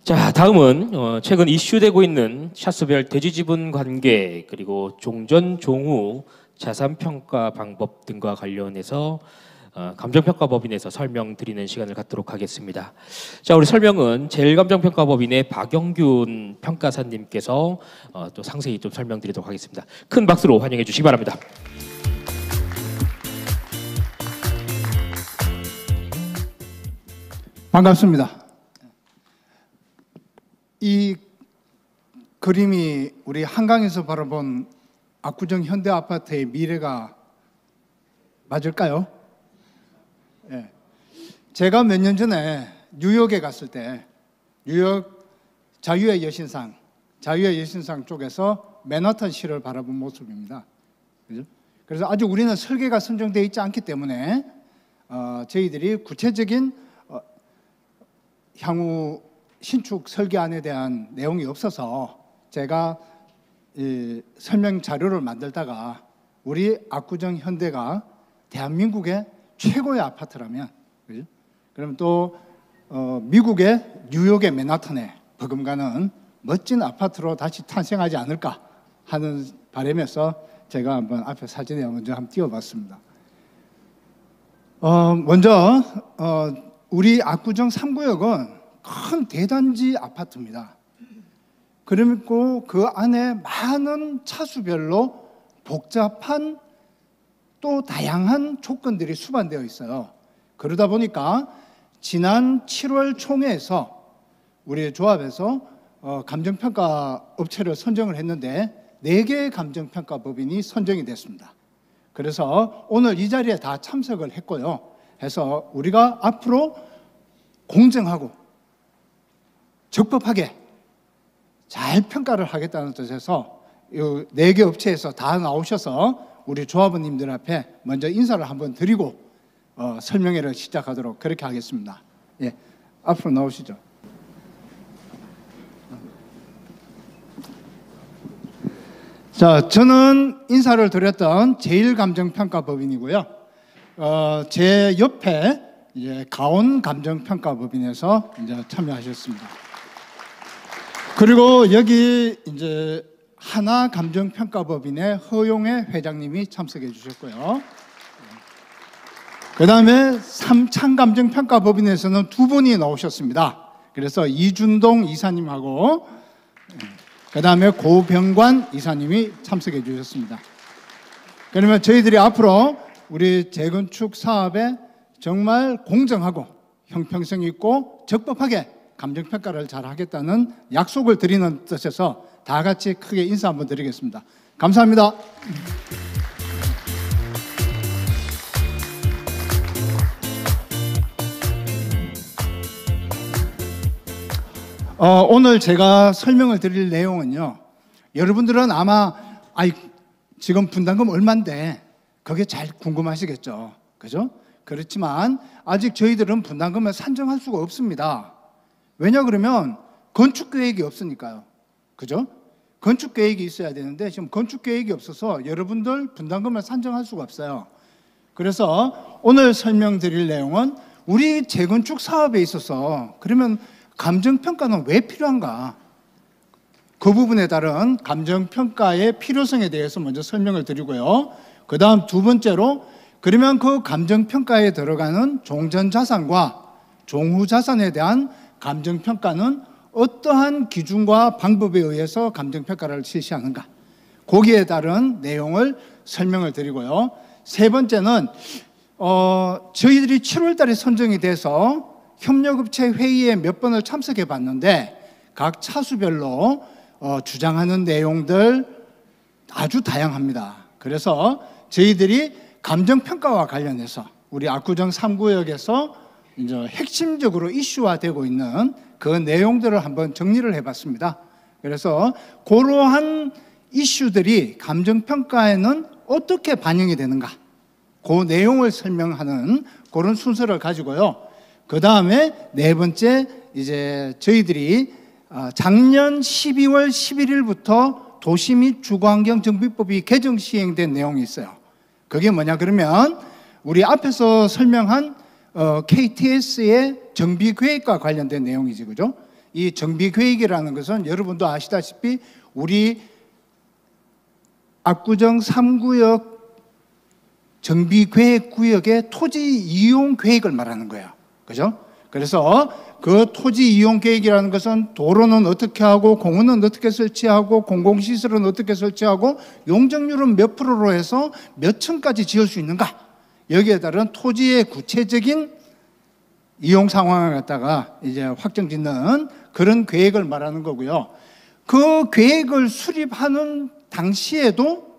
자, 다음은 최근 이슈되고 있는 차수별 대지지분 관계 그리고 종전 종후 자산평가 방법 등과 관련해서 감정평가법인에서 설명드리는 시간을 갖도록 하겠습니다. 자, 우리 설명은 제일감정평가법인의 박영균 평가사님께서 또 상세히 좀 설명드리도록 하겠습니다. 큰 박수로 환영해 주시기 바랍니다. 반갑습니다. 이 그림이 우리 한강에서 바라본 압구정 현대아파트의 미래가 맞을까요? 네. 제가 몇 년 전에 뉴욕에 갔을 때 뉴욕 자유의 여신상 쪽에서 맨하탄 시를 바라본 모습입니다. 그죠? 그래서 아직 우리는 설계가 선정되어 있지 않기 때문에 저희들이 구체적인 향후 신축 설계안에 대한 내용이 없어서 제가 설명 자료를 만들다가 우리 압구정 현대가 대한민국의 최고의 아파트라면, 그죠? 그럼 또 미국의 뉴욕의 맨하탄에 버금가는 멋진 아파트로 다시 탄생하지 않을까 하는 바람에서 제가 한번 앞에 사진에 먼저 한번 띄워봤습니다. 먼저 우리 압구정 3구역은 큰 대단지 아파트입니다. 그리고 그 안에 많은 차수별로 복잡한 또 다양한 조건들이 수반되어 있어요. 그러다 보니까 지난 7월 총회에서 우리 조합에서 감정평가 업체를 선정을 했는데 4개의 감정평가법인이 선정이 됐습니다. 그래서 오늘 이 자리에 다 참석을 했고요. 해서 우리가 앞으로 공정하고 적법하게 잘 평가를 하겠다는 뜻에서 이 4개 업체에서 다 나오셔서 우리 조합원님들 앞에 먼저 인사를 한번 드리고 설명회를 시작하도록 그렇게 하겠습니다. 예, 앞으로 나오시죠. 자, 저는 인사를 드렸던 제일감정평가법인이고요. 제 옆에 이제 가온감정평가법인에서 이제 참여하셨습니다. 그리고 여기 이제 하나감정평가법인의 허용혜 회장님이 참석해 주셨고요. 그 다음에 삼창감정평가법인에서는 2분이 나오셨습니다. 그래서 이준동 이사님하고 그 다음에 고병관 이사님이 참석해 주셨습니다. 그러면 저희들이 앞으로 우리 재건축 사업에 정말 공정하고 형평성 있고 적법하게 감정평가를 잘 하겠다는 약속을 드리는 뜻에서 다 같이 크게 인사 한번 드리겠습니다. 감사합니다. 오늘 제가 설명을 드릴 내용은요, 여러분들은 아마 지금 분담금 얼마인데 그게 잘 궁금하시겠죠. 그죠? 그렇지만 아직 저희들은 분담금을 산정할 수가 없습니다. 왜냐 그러면 건축계획이 없으니까요. 그죠? 건축계획이 있어야 되는데 지금 건축계획이 없어서 여러분들 분담금을 산정할 수가 없어요. 그래서 오늘 설명드릴 내용은 우리 재건축 사업에 있어서 그러면 감정평가는 왜 필요한가? 그 부분에 따른 감정평가의 필요성에 대해서 먼저 설명을 드리고요. 그 다음 2번째로 그러면 그 감정평가에 들어가는 종전자산과 종후자산에 대한 감정평가는 어떠한 기준과 방법에 의해서 감정평가를 실시하는가? 거기에 따른 내용을 설명을 드리고요. 3번째는 저희들이 7월 달에 선정이 돼서 협력업체 회의에 몇 번을 참석해 봤는데 각 차수별로 주장하는 내용들 아주 다양합니다. 그래서 저희들이 감정평가와 관련해서 우리 압구정 3구역에서 이제 핵심적으로 이슈화되고 있는 그 내용들을 한번 정리를 해봤습니다. 그래서 그러한 이슈들이 감정평가에는 어떻게 반영이 되는가? 그 내용을 설명하는 그런 순서를 가지고요. 그 다음에 4번째, 이제 저희들이 작년 12월 11일부터 도시 및 주거환경정비법이 개정 시행된 내용이 있어요. 그게 뭐냐 그러면 우리 앞에서 설명한 KTS의 정비계획과 관련된 내용이지, 그죠? 이 정비계획이라는 것은 여러분도 아시다시피 우리 압구정 3구역 정비계획구역의 토지 이용 계획을 말하는 거예요. 그죠? 그래서 그 토지 이용 계획이라는 것은 도로는 어떻게 하고 공원은 어떻게 설치하고 공공시설은 어떻게 설치하고 용적률은 몇 프로로 해서 몇 층까지 지을 수 있는가, 여기에 따른 토지의 구체적인 이용 상황을 갖다가 이제 확정 짓는 그런 계획을 말하는 거고요. 그 계획을 수립하는 당시에도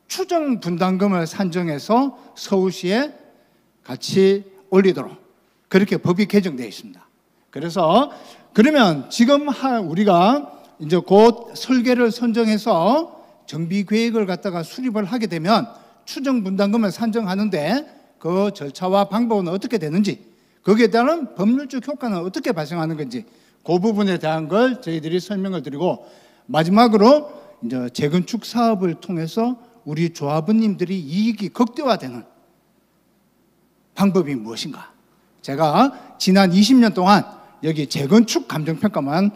추정 분담금을 산정해서 서울시에 같이 올리도록 그렇게 법이 개정되어 있습니다. 그래서 그러면 지금 우리가 이제 곧 설계를 선정해서 정비 계획을 갖다가 수립을 하게 되면 추정 분담금을 산정하는데 그 절차와 방법은 어떻게 되는지, 거기에 따른 법률적 효과는 어떻게 발생하는 건지, 그 부분에 대한 걸 저희들이 설명을 드리고, 마지막으로 이제 재건축 사업을 통해서 우리 조합원님들이 이익이 극대화되는 방법이 무엇인가. 제가 지난 20년 동안 여기 재건축 감정평가만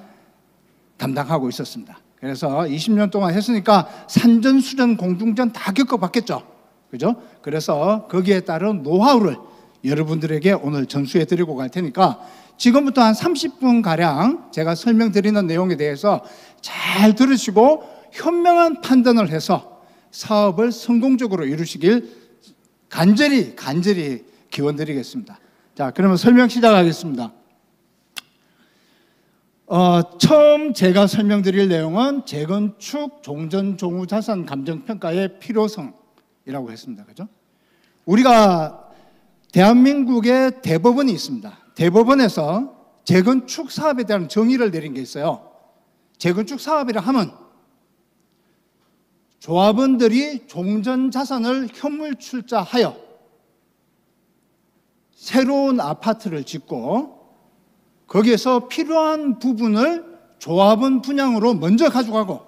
담당하고 있었습니다. 그래서 20년 동안 했으니까 산전수전 공중전 다 겪어봤겠죠. 그죠? 그래서 거기에 따른 노하우를 여러분들에게 오늘 전수해 드리고 갈 테니까 지금부터 한 30분가량 제가 설명드리는 내용에 대해서 잘 들으시고 현명한 판단을 해서 사업을 성공적으로 이루시길 간절히 기원드리겠습니다. 자, 그러면 설명 시작하겠습니다. 처음 제가 설명드릴 내용은 재건축 종전 종후 자산 감정평가의 필요성이라고 했습니다. 그죠? 우리가 대한민국에 대법원이 있습니다. 대법원에서 재건축 사업에 대한 정의를 내린 게 있어요. 재건축 사업이라 하면 조합원들이 종전 자산을 현물 출자하여 새로운 아파트를 짓고 거기에서 필요한 부분을 조합원 분양으로 먼저 가져가고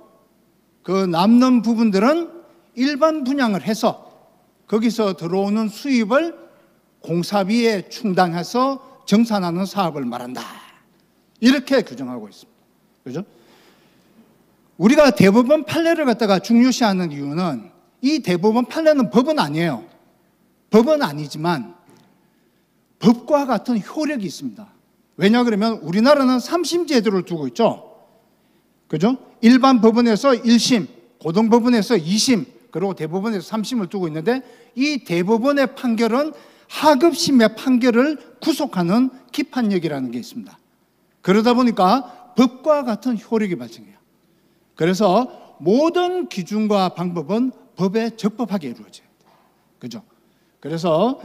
그 남는 부분들은 일반 분양을 해서 거기서 들어오는 수입을 공사비에 충당해서 정산하는 사업을 말한다. 이렇게 규정하고 있습니다. 그죠? 우리가 대법원 판례를 갖다가 중요시하는 이유는 이 대법원 판례는 법은 아니에요. 법은 아니지만 법과 같은 효력이 있습니다. 왜냐 그러면 우리나라는 3심 제도를 두고 있죠. 그죠? 일반 법원에서 1심, 고등법원에서 2심, 그리고 대법원에서 3심을 두고 있는데 이 대법원의 판결은 하급심의 판결을 구속하는 기판력이라는 게 있습니다. 그러다 보니까 법과 같은 효력이 발생해요. 그래서 모든 기준과 방법은 법에 적법하게 이루어져야 돼요. 그죠? 그래서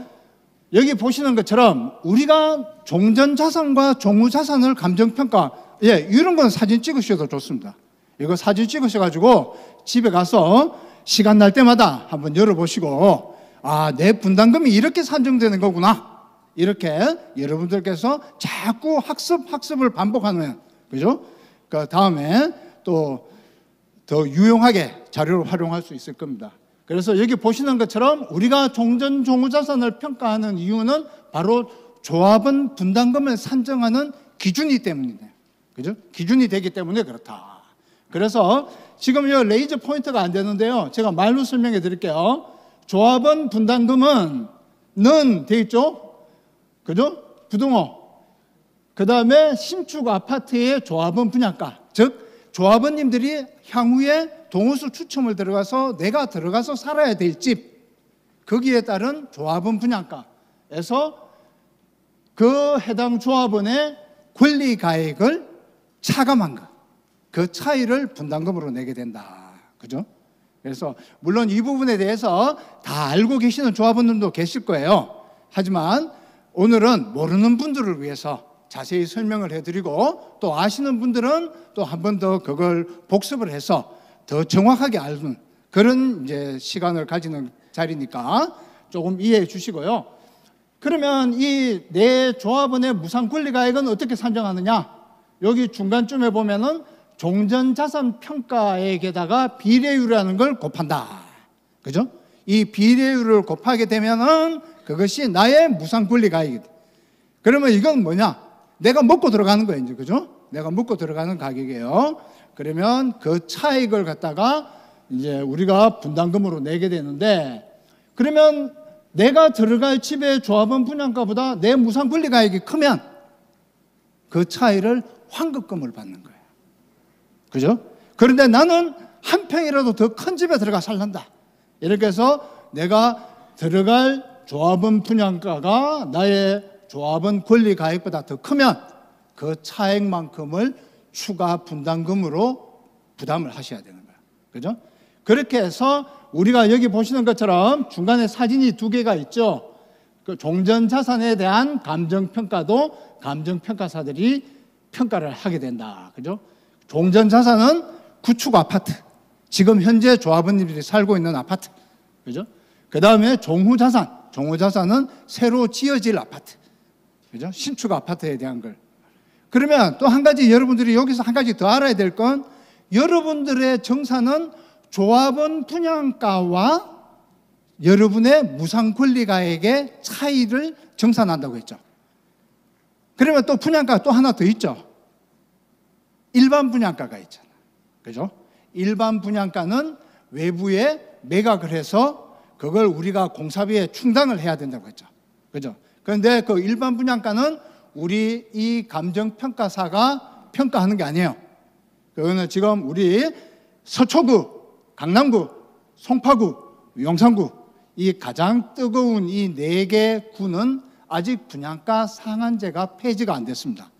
여기 보시는 것처럼 우리가 종전자산과 종후자산을 감정평가, 이런 건 사진 찍으셔도 좋습니다. 이거 사진 찍으셔가지고 집에 가서 시간 날 때마다 한번 열어보시고, 내 분담금이 이렇게 산정되는 거구나. 이렇게 여러분들께서 자꾸 학습을 반복하는, 그죠? 그 다음에 또 더 유용하게 자료를 활용할 수 있을 겁니다. 그래서 여기 보시는 것처럼 우리가 종전 종후자산을 평가하는 이유는 바로 조합원 분담금을 산정하는 기준이 때문이네요. 그죠? 기준이 되기 때문에 그렇다. 그래서 지금 이 레이저 포인트가 안 되는데요. 제가 말로 설명해 드릴게요. 조합원 분담금은 는 돼 있죠? 그죠? 부등호. 그 다음에 신축 아파트의 조합원 분양가. 즉, 조합원님들이 향후에 동호수 추첨을 들어가서 내가 들어가서 살아야 될 집, 거기에 따른 조합원 분양가에서 그 해당 조합원의 권리 가액을 차감한 것, 그 차이를 분담금으로 내게 된다. 그죠? 그래서 물론 이 부분에 대해서 다 알고 계시는 조합원들도 계실 거예요. 하지만 오늘은 모르는 분들을 위해서 자세히 설명을 해드리고 또 아시는 분들은 또 한 번 더 그걸 복습을 해서 더 정확하게 알는 그런 이제 시간을 가지는 자리니까 조금 이해해 주시고요. 그러면 이 내 조합원의 무상 권리 가액은 어떻게 산정하느냐? 여기 중간쯤에 보면은 종전자산 평가액에다가 비례율이라는 걸 곱한다. 그죠? 이 비례율을 곱하게 되면은 그것이 나의 무상 권리 가액이다. 그러면 이건 뭐냐? 내가 먹고 들어가는 거예요, 이제. 그죠? 내가 묻고 들어가는 가격이에요. 그러면 그 차익을 갖다가 이제 우리가 분담금으로 내게 되는데, 그러면 내가 들어갈 집의 조합원 분양가보다 내 무상 권리가액이 크면 그 차이를 환급금을 받는 거예요. 그죠? 그런데 나는 한 평이라도 더 큰 집에 들어가 살란다. 이렇게 해서 내가 들어갈 조합원 분양가가 나의 조합원 권리가액보다 더 크면 그 차액만큼을 추가 분담금으로 부담을 하셔야 되는 거예요. 그죠? 그렇게 해서 우리가 여기 보시는 것처럼 중간에 사진이 두 개가 있죠. 그 종전자산에 대한 감정평가도 감정평가사들이 평가를 하게 된다. 그죠? 종전자산은 구축 아파트, 지금 현재 조합원님들이 살고 있는 아파트. 그죠? 그 다음에 종후자산, 종후자산은 새로 지어질 아파트. 그죠? 신축 아파트에 대한 걸. 그러면 또 한 가지 여러분들이 여기서 한 가지 더 알아야 될 건, 여러분들의 정산은 조합원 분양가와 여러분의 무상 권리가액의 차이를 정산한다고 했죠. 그러면 또 분양가 또 하나 더 있죠. 일반 분양가가 있잖아요. 그죠? 일반 분양가는 외부에 매각을 해서 그걸 우리가 공사비에 충당을 해야 된다고 했죠. 그죠? 그런데 그 일반 분양가는 우리 이 감정평가사가 평가하는 게 아니에요. 그거는 지금 우리 서초구, 강남구, 송파구, 용산구, 이 가장 뜨거운 이 4개 구는 아직 분양가 상한제가 폐지가 안 됐습니다.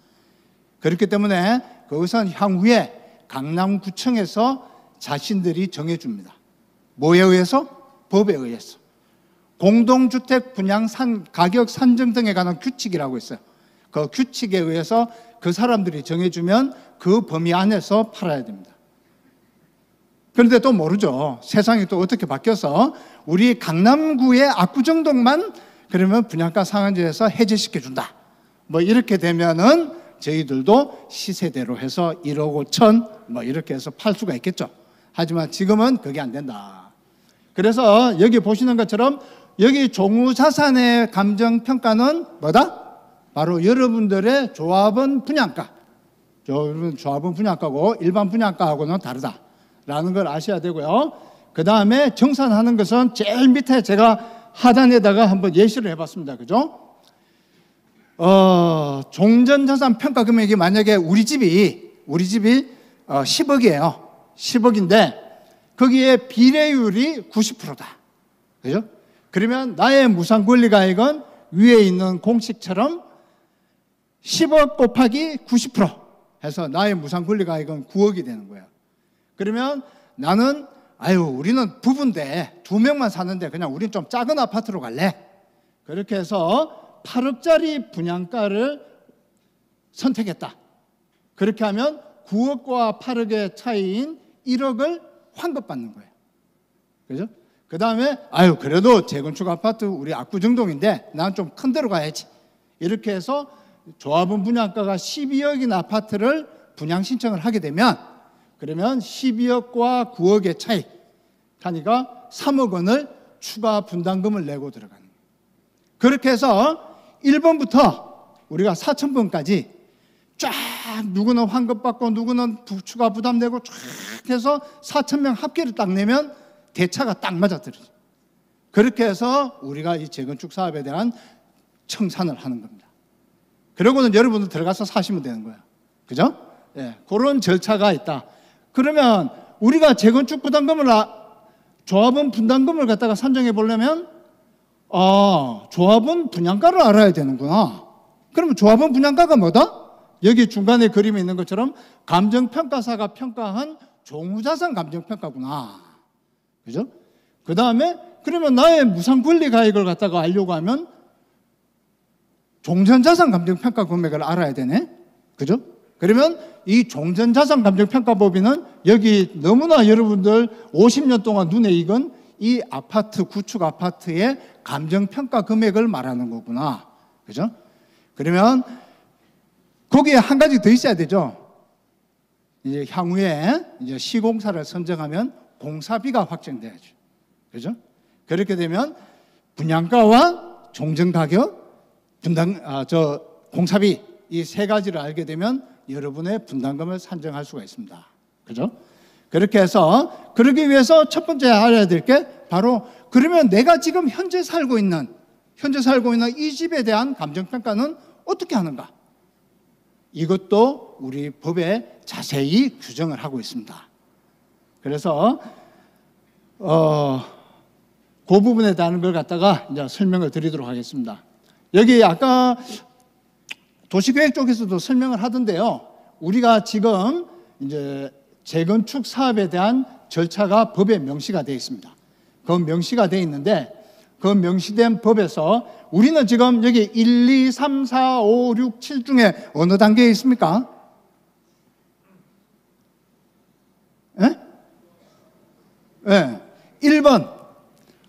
그렇기 때문에 그것은 향후에 강남구청에서 자신들이 정해줍니다. 뭐에 의해서? 법에 의해서. 공동주택 분양 가격 산정 등에 관한 규칙이라고 있어요. 그 규칙에 의해서 그 사람들이 정해주면 그 범위 안에서 팔아야 됩니다. 그런데 또 모르죠. 세상이 또 어떻게 바뀌어서 우리 강남구의 압구정동만 그러면 분양가 상한제에서 해제시켜준다. 뭐 이렇게 되면은 저희들도 시세대로 해서 1억 5천 뭐 이렇게 해서 팔 수가 있겠죠. 하지만 지금은 그게 안 된다. 그래서 여기 보시는 것처럼 여기 종후자산의 감정평가는 뭐다? 바로 여러분들의 조합원 분양가. 조합원 분양가고 일반 분양가하고는 다르다라는 걸 아셔야 되고요. 그 다음에 정산하는 것은 제일 밑에 제가 하단에다가 한번 예시를 해봤습니다. 그죠? 종전자산 평가 금액이 만약에 우리 집이 10억이에요. 10억인데 거기에 비례율이 90%다. 그죠? 그러면 나의 무상 권리가액은 위에 있는 공식처럼 10억 곱하기 90% 해서 나의 무상 권리가액은 9억이 되는 거예요. 그러면 나는 우리는 부부인데 2명만 사는데 그냥 우린 좀 작은 아파트로 갈래. 그렇게 해서 8억짜리 분양가를 선택했다. 그렇게 하면 9억과 8억의 차이인 1억을 환급받는 거예요. 그죠? 그 다음에 그래도 재건축 아파트 우리 압구정동인데 난 좀 큰 데로 가야지. 이렇게 해서 조합원 분양가가 12억인 아파트를 분양 신청을 하게 되면 그러면 12억과 9억의 차이 하니까 3억 원을 추가 분담금을 내고 들어가는 거예요. 그렇게 해서 1번부터 우리가 4,000번까지 쫙 누구는 환급받고 누구는 추가 부담 내고 쫙 해서 4,000명 합계를 딱 내면 대차가 딱 맞아떨어져요. 그렇게 해서 우리가 이 재건축 사업에 대한 청산을 하는 겁니다. 그러고는 여러분들 들어가서 사시면 되는 거예요. 그죠? 예, 그런 절차가 있다. 그러면 우리가 재건축 부담금을 조합원 분담금을 갖다가 산정해 보려면 조합원 분양가를 알아야 되는구나. 그러면 조합원 분양가가 뭐다? 여기 중간에 그림에 있는 것처럼 감정평가사가 평가한 종후자산 감정평가구나. 그죠? 그 다음에 그러면 나의 무상 권리 가액을 갖다가 알려고 하면 종전자산 감정평가 금액을 알아야 되네. 그죠? 그러면 이 종전자산 감정평가법인은 여기 너무나 여러분들 50년 동안 눈에 익은 이 아파트, 구축 아파트의 감정평가 금액을 말하는 거구나. 그죠? 그러면 거기에 한 가지 더 있어야 되죠. 이제 향후에 이제 시공사를 선정하면 공사비가 확정돼야죠. 그죠? 그렇게 되면 분양가와 종전가격, 공사비 이 세 가지를 알게 되면 여러분의 분담금을 산정할 수가 있습니다. 그죠? 그렇게 해서 그러기 위해서 첫 번째 알아야 될 게 바로 그러면 내가 지금 현재 살고 있는 이 집에 대한 감정평가는 어떻게 하는가? 이것도 우리 법에 자세히 규정을 하고 있습니다. 그래서 그 부분에 대한 걸 갖다가 이제 설명을 드리도록 하겠습니다. 여기 아까 도시계획 쪽에서도 설명을 하던데요. 우리가 지금 이제 재건축 사업에 대한 절차가 법에 명시가 되어 있습니다. 그 명시가 되어 있는데 그 명시된 법에서 우리는 지금 여기 1, 2, 3, 4, 5, 6, 7 중에 어느 단계에 있습니까? 예? 예. 1번.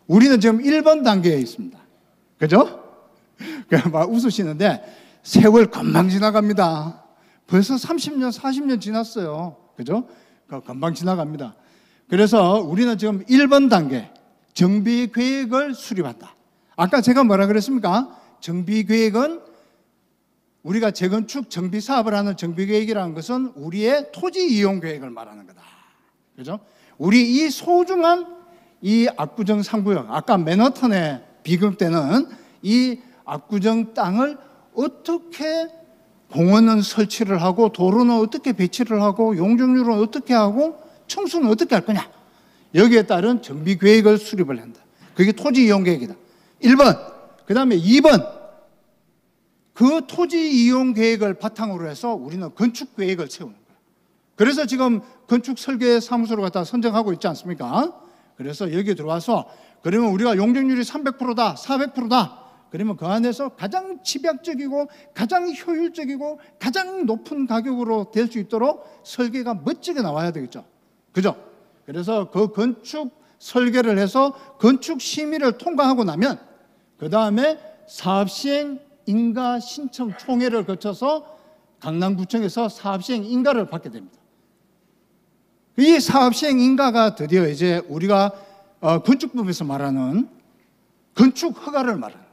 우리는 지금 1번 단계에 있습니다. 그죠? 막 웃으시는데 세월 금방 지나갑니다. 벌써 30년, 40년 지났어요. 그죠? 금방 지나갑니다. 그래서 우리는 지금 1번 단계, 정비계획을 수립한다. 아까 제가 뭐라 그랬습니까? 정비계획은 우리가 재건축 정비사업을 하는 정비계획이라는 것은 우리의 토지 이용 계획을 말하는 거다. 그죠? 우리 이 소중한 이 압구정 3구역, 아까 맨하탄에 비금 때는 이 압구정 땅을 어떻게 공원은 설치를 하고 도로는 어떻게 배치를 하고 용적률은 어떻게 하고 청소는 어떻게 할 거냐. 여기에 따른 정비계획을 수립을 한다. 그게 토지 이용 계획이다. 1번. 그 다음에 2번. 그 토지 이용 계획을 바탕으로 해서 우리는 건축 계획을 세우는 거예요. 그래서 지금 건축 설계 사무소를 갖다 선정하고 있지 않습니까? 그래서 여기 들어와서 그러면 우리가 용적률이 300%다, 400%다. 그러면 그 안에서 가장 집약적이고 가장 효율적이고 가장 높은 가격으로 될 수 있도록 설계가 멋지게 나와야 되겠죠. 그죠? 그래서 그 건축 설계를 해서 건축 심의를 통과하고 나면 그 다음에 사업시행 인가 신청 총회를 거쳐서 강남구청에서 사업시행 인가를 받게 됩니다. 이 사업시행 인가가 드디어 이제 우리가 건축법에서 말하는 건축 허가를 말하는.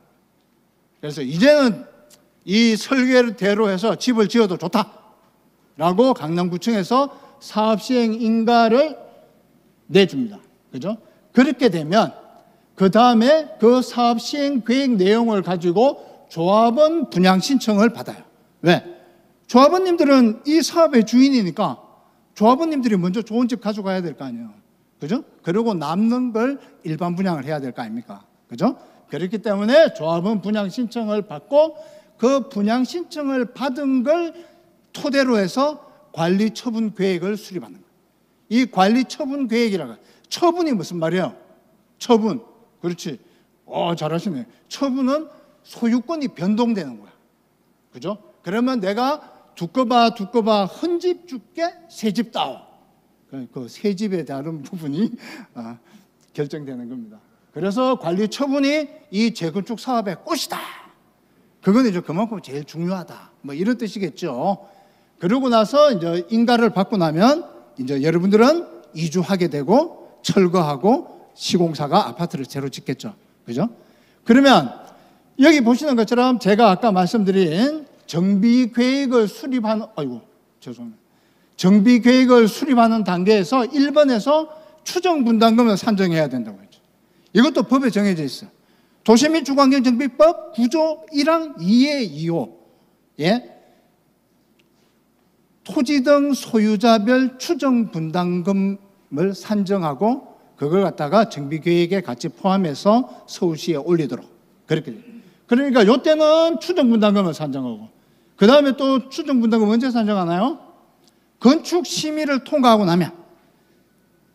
그래서 이제는 이 설계대로 해서 집을 지어도 좋다라고 강남구청에서 사업시행 인가를 내줍니다. 그죠? 그렇게 되면 그 다음에 그 사업시행 계획 내용을 가지고 조합원 분양 신청을 받아요. 왜? 조합원님들은 이 사업의 주인이니까 조합원님들이 먼저 좋은 집 가져가야 될 거 아니에요. 그죠? 그리고 남는 걸 일반 분양을 해야 될 거 아닙니까? 그죠? 그렇기 때문에 조합원 분양 신청을 받고 그 분양 신청을 받은 걸 토대로 해서 관리 처분 계획을 수립하는 거예요. 이 관리 처분 계획이라고. 처분이 무슨 말이에요? 처분. 그렇지. 잘하시네. 처분은 소유권이 변동되는 거야. 그죠? 그러면 내가 두꺼봐 헌집 줄게 새집 따오. 그 새집에 대한 부분이 결정되는 겁니다. 그래서 관리 처분이 이 재건축 사업의 꽃이다. 그건 이제 그만큼 제일 중요하다. 뭐 이런 뜻이겠죠. 그러고 나서 이제 인가를 받고 나면 이제 여러분들은 이주하게 되고 철거하고 시공사가 아파트를 새로 짓겠죠. 그죠? 그러면 여기 보시는 것처럼 제가 아까 말씀드린 정비계획을 수립하는, 정비계획을 수립하는 단계에서 1번에서 추정분담금을 산정해야 된다고 했죠. 이것도 법에 정해져 있어요. 도시 및 주거환경정비법 9조 1항 2의 2호. 예? 토지 등 소유자별 추정분담금을 산정하고 그걸 갖다가 정비계획에 같이 포함해서 서울시에 올리도록. 그렇게 돼요. 그러니까 이때는 추정분담금을 산정하고 그 다음에 또 추정분담금 언제 산정하나요? 건축 심의를 통과하고 나면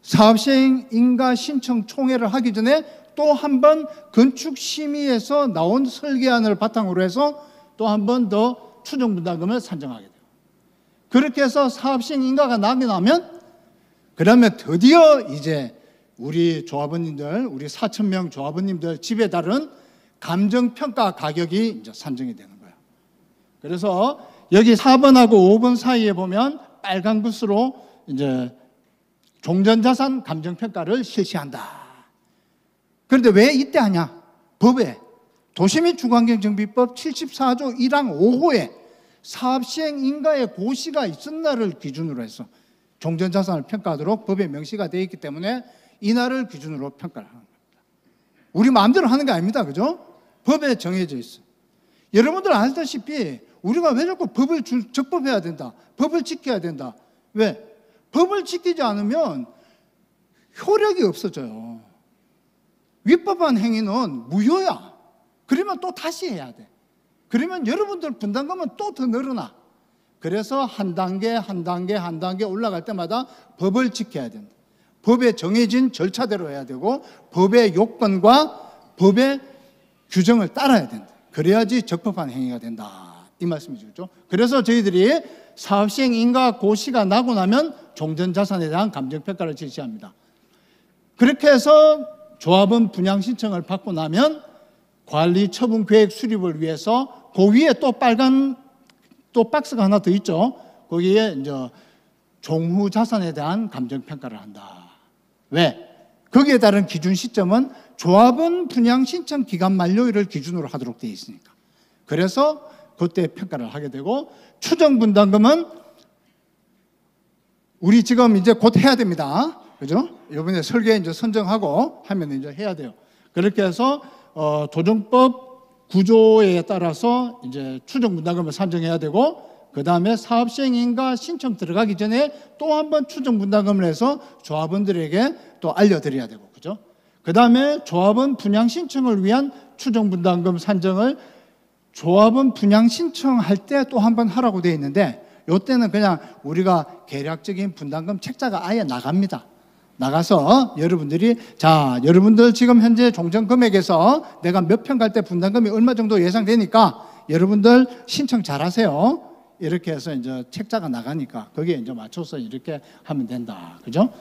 사업시행 인가 신청 총회를 하기 전에 또 한 번 건축 심의에서 나온 설계안을 바탕으로 해서 또 한 번 더 추정분담금을 산정하게 돼요. 그렇게 해서 사업시행 인가가 나게 나면 그러면 드디어 이제 우리 조합원님들, 우리 4,000명 조합원님들 집에 따른 감정평가 가격이 이제 산정이 되는 거예요. 그래서 여기 4번하고 5번 사이에 보면 빨간 붓으로 이제 종전자산 감정평가를 실시한다. 그런데 왜 이때 하냐? 법에 도시 및 주거환경정비법 74조 1항 5호에 사업시행 인가의 고시가 있은 날을 기준으로 해서 종전자산을 평가하도록 법에 명시가 되어 있기 때문에 이 날을 기준으로 평가를 하는 겁니다. 우리 마음대로 하는 게 아닙니다. 그죠? 법에 정해져 있어요. 여러분들 아시다시피 우리가 왜 자꾸 법을 적법해야 된다, 법을 지켜야 된다. 왜? 법을 지키지 않으면 효력이 없어져요. 위법한 행위는 무효야. 그러면 또 다시 해야 돼. 그러면 여러분들 분담금은 또 더 늘어나. 그래서 한 단계 올라갈 때마다 법을 지켜야 된다. 법에 정해진 절차대로 해야 되고 법의 요건과 법의 규정을 따라야 된다. 그래야지 적법한 행위가 된다. 이 말씀이죠. 그래서 저희들이 사업시행 인가 고시가 나고 나면 종전자산에 대한 감정평가를 실시합니다. 그렇게 해서 조합원 분양 신청을 받고 나면 관리 처분 계획 수립을 위해서 그 위에 또 빨간 또 박스가 하나 더 있죠. 거기에 이제 종후 자산에 대한 감정 평가를 한다. 왜? 거기에 따른 기준 시점은 조합원 분양 신청 기간 만료일을 기준으로 하도록 되어 있으니까. 그래서 그때 평가를 하게 되고 추정 분담금은 우리 지금 이제 곧 해야 됩니다. 그죠? 이번에 설계 이제 선정하고 하면 이제 해야 돼요. 그렇게 해서 도정법 구조에 따라서 이제 추정 분담금을 산정해야 되고 그 다음에 사업시행인가 신청 들어가기 전에 또 한 번 추정 분담금을 해서 조합원들에게 또 알려드려야 되고, 그죠? 그 다음에 조합원 분양 신청을 위한 추정 분담금 산정을 조합원 분양 신청할 때 또 한 번 하라고 되어 있는데 이때는 그냥 우리가 계략적인 분담금 책자가 아예 나갑니다. 나가서 여러분들이 자, 여러분들 지금 현재 종전 금액에서 내가 몇 평 갈 때 분담금이 얼마 정도 예상되니까 여러분들 신청 잘하세요. 이렇게 해서 이제 책자가 나가니까 거기에 이제 맞춰서 이렇게 하면 된다. 그죠?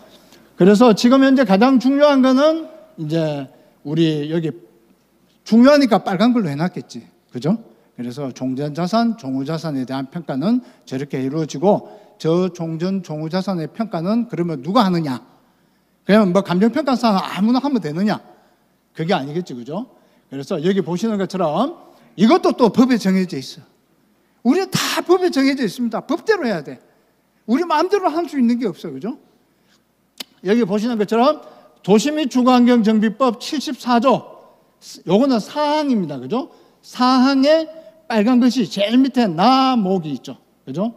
그래서 지금 현재 가장 중요한 거는 이제 우리 여기 중요하니까 빨간 걸로 해놨겠지. 그죠? 그래서 종전자산, 종후자산에 대한 평가는 저렇게 이루어지고 저 종전, 종후자산의 평가는 그러면 누가 하느냐? 그냥 뭐 감정평가사 아무나 하면 되느냐? 그게 아니겠지. 그죠? 그래서 여기 보시는 것처럼 이것도 또 법에 정해져 있어. 우리 다 법에 정해져 있습니다. 법대로 해야 돼. 우리 마음대로 할 수 있는 게 없어. 그죠? 여기 보시는 것처럼 도시 및 주거환경정비법 74조 요거는 사항입니다. 그죠? 사항에 빨간 글씨 제일 밑에 나목이 있죠. 그죠?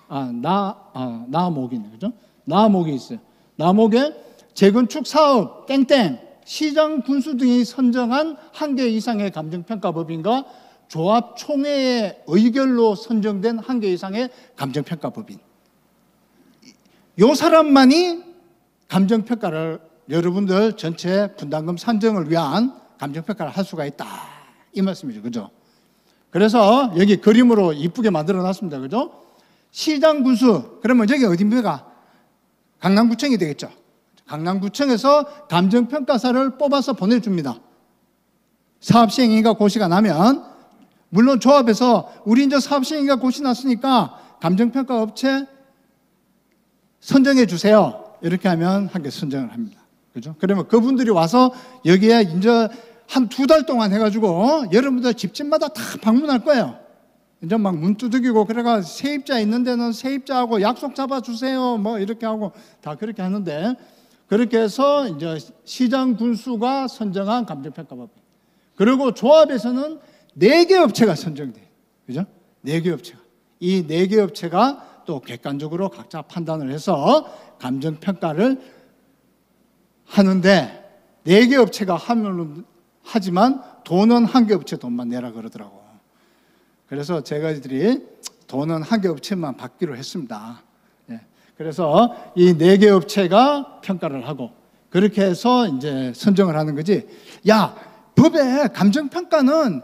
나목이네. 그죠? 나목이 있어요. 나목에 재건축 사업 땡땡 시장 군수 등이 선정한 한 개 이상의 감정평가법인과 조합 총회의 의결로 선정된 한 개 이상의 감정평가법인. 요 사람만이 감정평가를 여러분들 전체 분담금 산정을 위한 감정평가를 할 수가 있다. 이 말씀이죠. 그죠? 그래서 여기 그림으로 이쁘게 만들어 놨습니다. 그죠? 시장 군수. 그러면 여기 어디입니까? 강남구청이 되겠죠. 강남구청에서 감정평가사를 뽑아서 보내줍니다. 사업시행인가 고시가 나면 물론 조합에서 우리 이제 사업시행인가 고시 났으니까 감정평가 업체 선정해 주세요. 이렇게 하면 한 개 선정을 합니다. 그죠? 그러면 그분들이 와서 여기에 이제 한 2달 동안 해가지고 여러분들 집집마다 다 방문할 거예요. 이제 막 문 두들기고 그래가 세입자 있는 데는 세입자하고 약속 잡아주세요. 뭐 이렇게 하고 다 그렇게 하는데 그렇게 해서 이제 시장 군수가 선정한 감정평가법. 그리고 조합에서는 4개 업체가 선정돼요. 그죠? 4개 업체가. 이 4개 업체가 또 객관적으로 각자 판단을 해서 감정평가를 하는데 4개 업체가 하지만 돈은 한 개 업체 돈만 내라 그러더라고. 그래서 저희들이 돈은 한 개 업체만 받기로 했습니다. 예. 그래서 이 4개 업체가 평가를 하고 그렇게 해서 이제 선정을 하는 거지. 야, 법에 감정평가는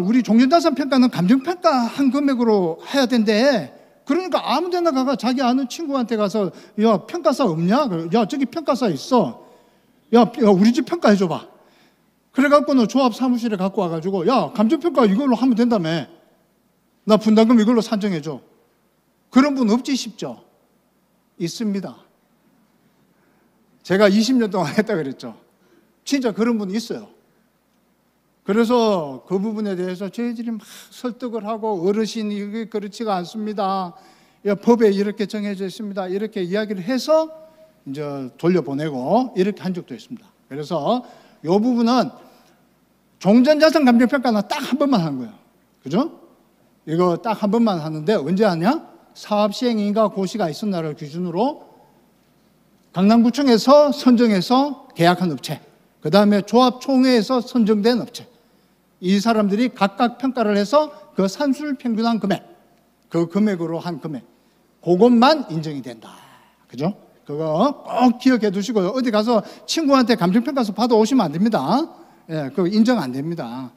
우리 종전자산 평가는 감정평가 한 금액으로 해야 된대. 그러니까 아무 데나 가가 자기 아는 친구한테 가서 야, 평가사 없냐? 야, 저기 평가사 있어. 야, 우리 집 평가해 줘봐. 그래갖고는 조합 사무실에 갖고 와가지고 야, 감정평가 이걸로 하면 된다며. 나 분담금 이걸로 산정해 줘. 그런 분 없지 싶죠? 있습니다. 제가 20년 동안 했다 그랬죠. 진짜 그런 분 있어요. 그래서 그 부분에 대해서 저희들이 막 설득을 하고 어르신이 이게 그렇지가 않습니다. 법에 이렇게 정해져 있습니다. 이렇게 이야기를 해서 이제 돌려보내고 이렇게 한 적도 있습니다. 그래서 이 부분은 종전자산 감정평가는 딱 한 번만 하는 거예요. 그죠? 이거 딱 한 번만 하는데 언제 하냐? 사업시행인가 고시가 있은 날을 기준으로 강남구청에서 선정해서 계약한 업체, 그 다음에 조합총회에서 선정된 업체, 이 사람들이 각각 평가를 해서 그 산술 평균한 금액, 그 금액으로 한 금액, 그것만 인정이 된다. 그죠? 그거 꼭 기억해 두시고요. 어디 가서 친구한테 감정평가서 받아오시면 안 됩니다. 예, 그거 인정 안 됩니다.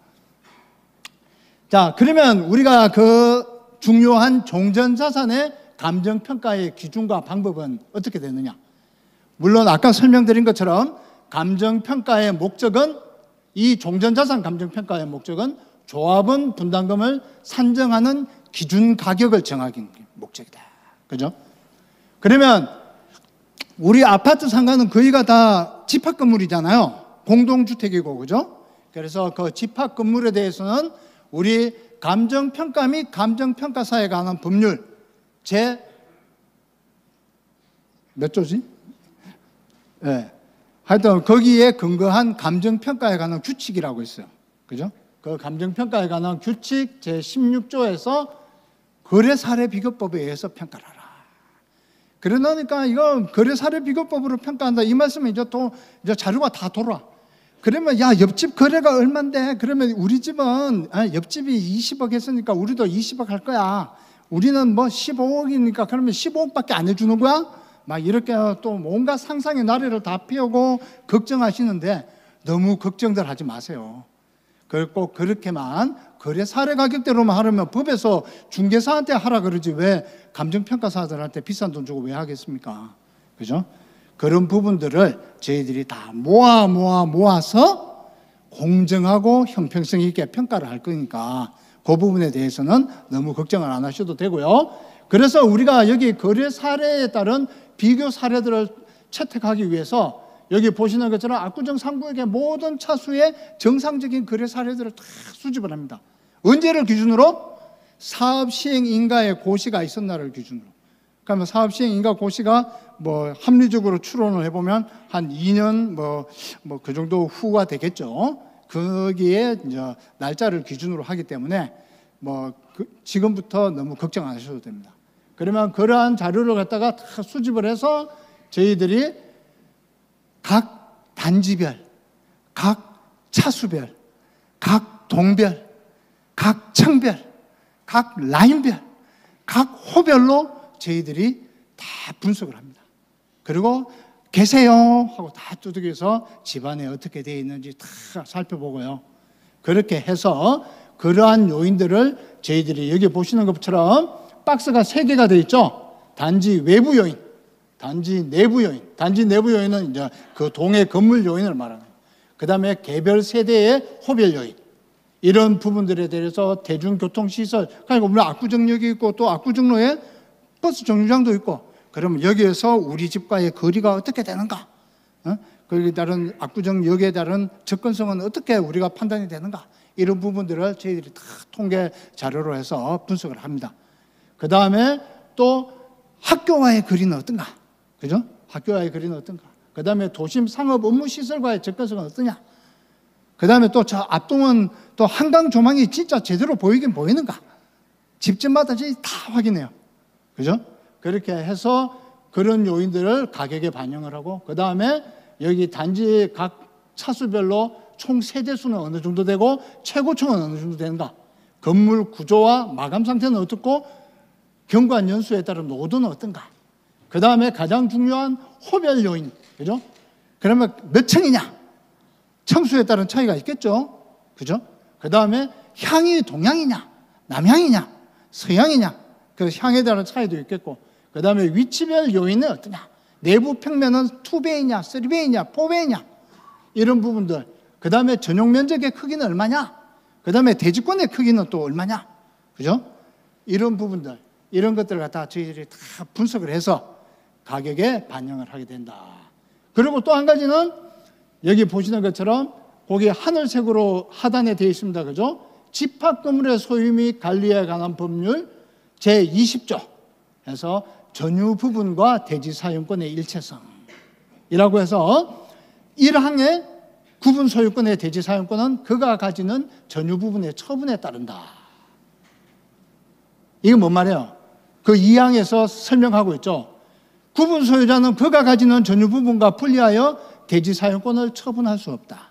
자, 그러면 우리가 그 중요한 종전자산의 감정평가의 기준과 방법은 어떻게 되느냐? 물론 아까 설명드린 것처럼 감정평가의 목적은, 이 종전자산 감정평가의 목적은 조합원 분담금을 산정하는 기준 가격을 정하기 목적이다. 그죠? 그러면 우리 아파트 상가는 거의가 다 집합 건물이잖아요. 공동주택이고, 그죠? 그래서 그 집합 건물에 대해서는 우리 감정평가 및 감정평가사에 관한 법률 제 몇 조지? 네. 하여튼 거기에 근거한 감정평가에 관한 규칙이라고 있어요. 그죠? 그 감정평가에 관한 규칙 제16조에서 거래사례비교법에 의해서 평가를 하라. 그러니까 이거 거래사례비교법으로 평가한다. 이 말씀은 이제 또 이제 자료가 다 돌아. 그러면 야, 옆집 거래가 얼만데? 그러면 우리 집은 옆집이 20억 했으니까 우리도 20억 할 거야. 우리는 뭐 15억이니까 그러면 15억밖에 안 해주는 거야? 막 이렇게 또 뭔가 상상의 나래를 다 피우고 걱정하시는데 너무 걱정들 하지 마세요. 꼭 그렇게만 거래 사례 가격대로만 하려면 법에서 중개사한테 하라 그러지 왜 감정평가사들한테 비싼 돈 주고 왜 하겠습니까? 그죠? 그런 부분들을 저희들이 다 모아서 공정하고 형평성 있게 평가를 할 거니까 그 부분에 대해서는 너무 걱정을 안 하셔도 되고요. 그래서 우리가 여기 거래 사례에 따른 비교 사례들을 채택하기 위해서 여기 보시는 것처럼 압구정 3구역의 모든 차수의 정상적인 거래 사례들을 다 수집을 합니다. 언제를 기준으로? 사업 시행 인가의 고시가 있었 날을 기준으로. 그러면 사업 시행 인가 고시가 뭐 합리적으로 추론을 해보면 한 2년 뭐 그 정도 후가 되겠죠. 거기에 이제 날짜를 기준으로 하기 때문에 지금부터 너무 걱정 안 하셔도 됩니다. 그러면 그러한 자료를 갖다가 다 수집을 해서 저희들이 각 단지별, 각 차수별, 각 동별, 각 층별, 각 라인별, 각 호별로 저희들이 다 분석을 합니다. 그리고 계세요 하고 다 두들겨서 집안에 어떻게 되어 있는지 다 살펴보고요. 그렇게 해서 그러한 요인들을 저희들이 여기 보시는 것처럼 박스가 3개가 되어 있죠. 단지 외부 요인, 단지 내부 요인. 단지 내부 요인은 이제 그 동의 건물 요인을 말하는 거예요. 그 다음에 개별 세대의 호별 요인. 이런 부분들에 대해서 대중교통시설, 그러니까 우리 압구정역이 있고 또 압구정로에 버스 정류장도 있고, 그러면 여기에서 우리 집과의 거리가 어떻게 되는가? 거기에 따른 압구정역에 따른 접근성은 어떻게 우리가 판단이 되는가? 이런 부분들을 저희들이 다 통계 자료로 해서 분석을 합니다. 그 다음에 또 학교와의 거리는 어떤가? 그죠? 학교와의 거리는 어떤가? 그 다음에 도심 상업 업무 시설과의 접근성은 어떠냐? 그 다음에 또 저 앞동은 또 한강 조망이 진짜 제대로 보이긴 보이는가? 집집마다 다 확인해요. 그죠? 그렇게 해서 그런 요인들을 가격에 반영을 하고, 그 다음에 여기 단지 각 차수별로 총 세대수는 어느 정도 되고 최고층은 어느 정도 되는가? 건물 구조와 마감 상태는 어떻고 경관 연수에 따른 노도는 어떤가? 그 다음에 가장 중요한 호별 요인, 그죠? 그러면 몇 층이냐? 층수에 따른 차이가 있겠죠? 그죠? 그 다음에 향이 동향이냐? 남향이냐? 서향이냐? 그 향에 따른 차이도 있겠고, 그 다음에 위치별 요인은 어떠냐? 내부 평면은 2배이냐? 3배이냐? 4배이냐? 이런 부분들. 그 다음에 전용 면적의 크기는 얼마냐? 그 다음에 대지권의 크기는 또 얼마냐? 그죠? 이런 부분들, 이런 것들을 갖다 저희들이 다 분석을 해서 가격에 반영을 하게 된다. 그리고 또 한 가지는 여기 보시는 것처럼 거기 하늘색으로 하단에 되어 있습니다. 그죠? 집합 건물의 소유 및 관리에 관한 법률 제20조 해서 전유 부분과 대지 사용권의 일체성이라고 해서 1항의 구분 소유권의 대지 사용권은 그가 가지는 전유 부분의 처분에 따른다. 이게 뭔 말이에요? 그 2항에서 설명하고 있죠. 구분 소유자는 그가 가지는 전유 부분과 분리하여 대지 사용권을 처분할 수 없다.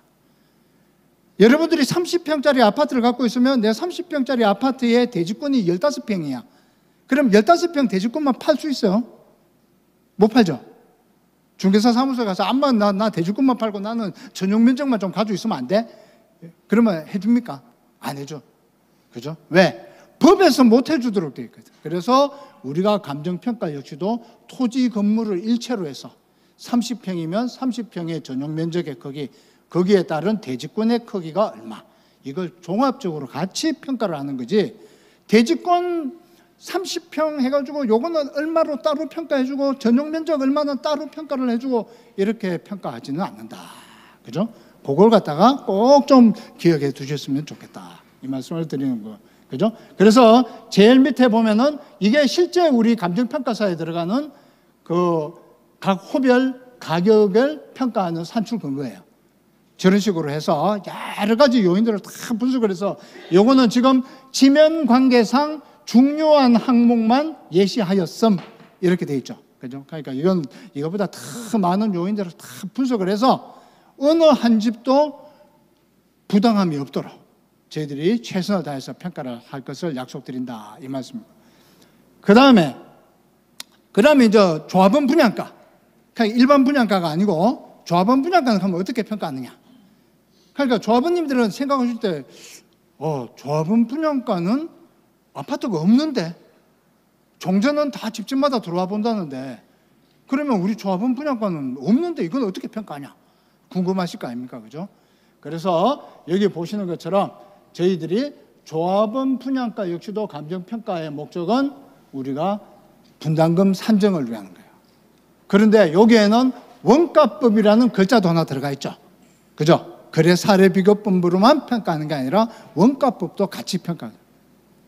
여러분들이 30평짜리 아파트를 갖고 있으면 내 30평짜리 아파트의 대지권이 15평이야. 그럼 15평 대지권만 팔 수 있어요? 못 팔죠? 중개사 사무소에 가서 암만 나 대지권만 팔고 나는 전용 면적만 좀 가지고 있으면 안 돼? 그러면 해줍니까? 안 해줘. 그죠? 왜? 법에서 못 해주도록 되어 있거든. 그래서 우리가 감정평가 역시도 토지 건물을 일체로 해서 30평이면 30평의 전용 면적의 크기, 거기에 따른 대지권의 크기가 얼마, 이걸 종합적으로 같이 평가를 하는 거지. 대지권 30평 해가지고 요거는 얼마로 따로 평가해주고 전용 면적 얼마는 따로 평가를 해주고 이렇게 평가하지는 않는다. 그죠? 그걸 갖다가 꼭 좀 기억해 두셨으면 좋겠다. 이 말씀을 드리는 거. 그죠? 그래서 제일 밑에 보면은 이게 실제 우리 감정평가사에 들어가는 그 각 호별 가격을 평가하는 산출 근거예요. 저런 식으로 해서 여러 가지 요인들을 다 분석을 해서 요거는 지금 지면 관계상 중요한 항목만 예시하였음 이렇게 돼 있죠. 그죠? 그러니까 이거보다 더 많은 요인들을 다 분석을 해서 어느 한 집도 부당함이 없도록 저희들이 최선을 다해서 평가를 할 것을 약속드린다 이 말씀입니다. 그 다음에 이제 조합원 분양가, 그러니까 일반 분양가가 아니고 조합원 분양가는 그러면 어떻게 평가하느냐? 그러니까 조합원님들은 생각하실 때, 조합원 분양가는 아파트가 없는데 종전은 다 집집마다 들어와 본다는데 그러면 우리 조합원 분양가는 없는데 이건 어떻게 평가하냐? 궁금하실 거 아닙니까? 그죠? 그래서 여기 보시는 것처럼 저희들이 조합원 분양가 역시도 감정평가의 목적은 우리가 분담금 산정을 위한 거예요. 그런데 여기에는 원가법이라는 글자도 하나 들어가 있죠. 그죠? 거래 사례 비교법으로만 평가하는 게 아니라 원가법도 같이 평가해요.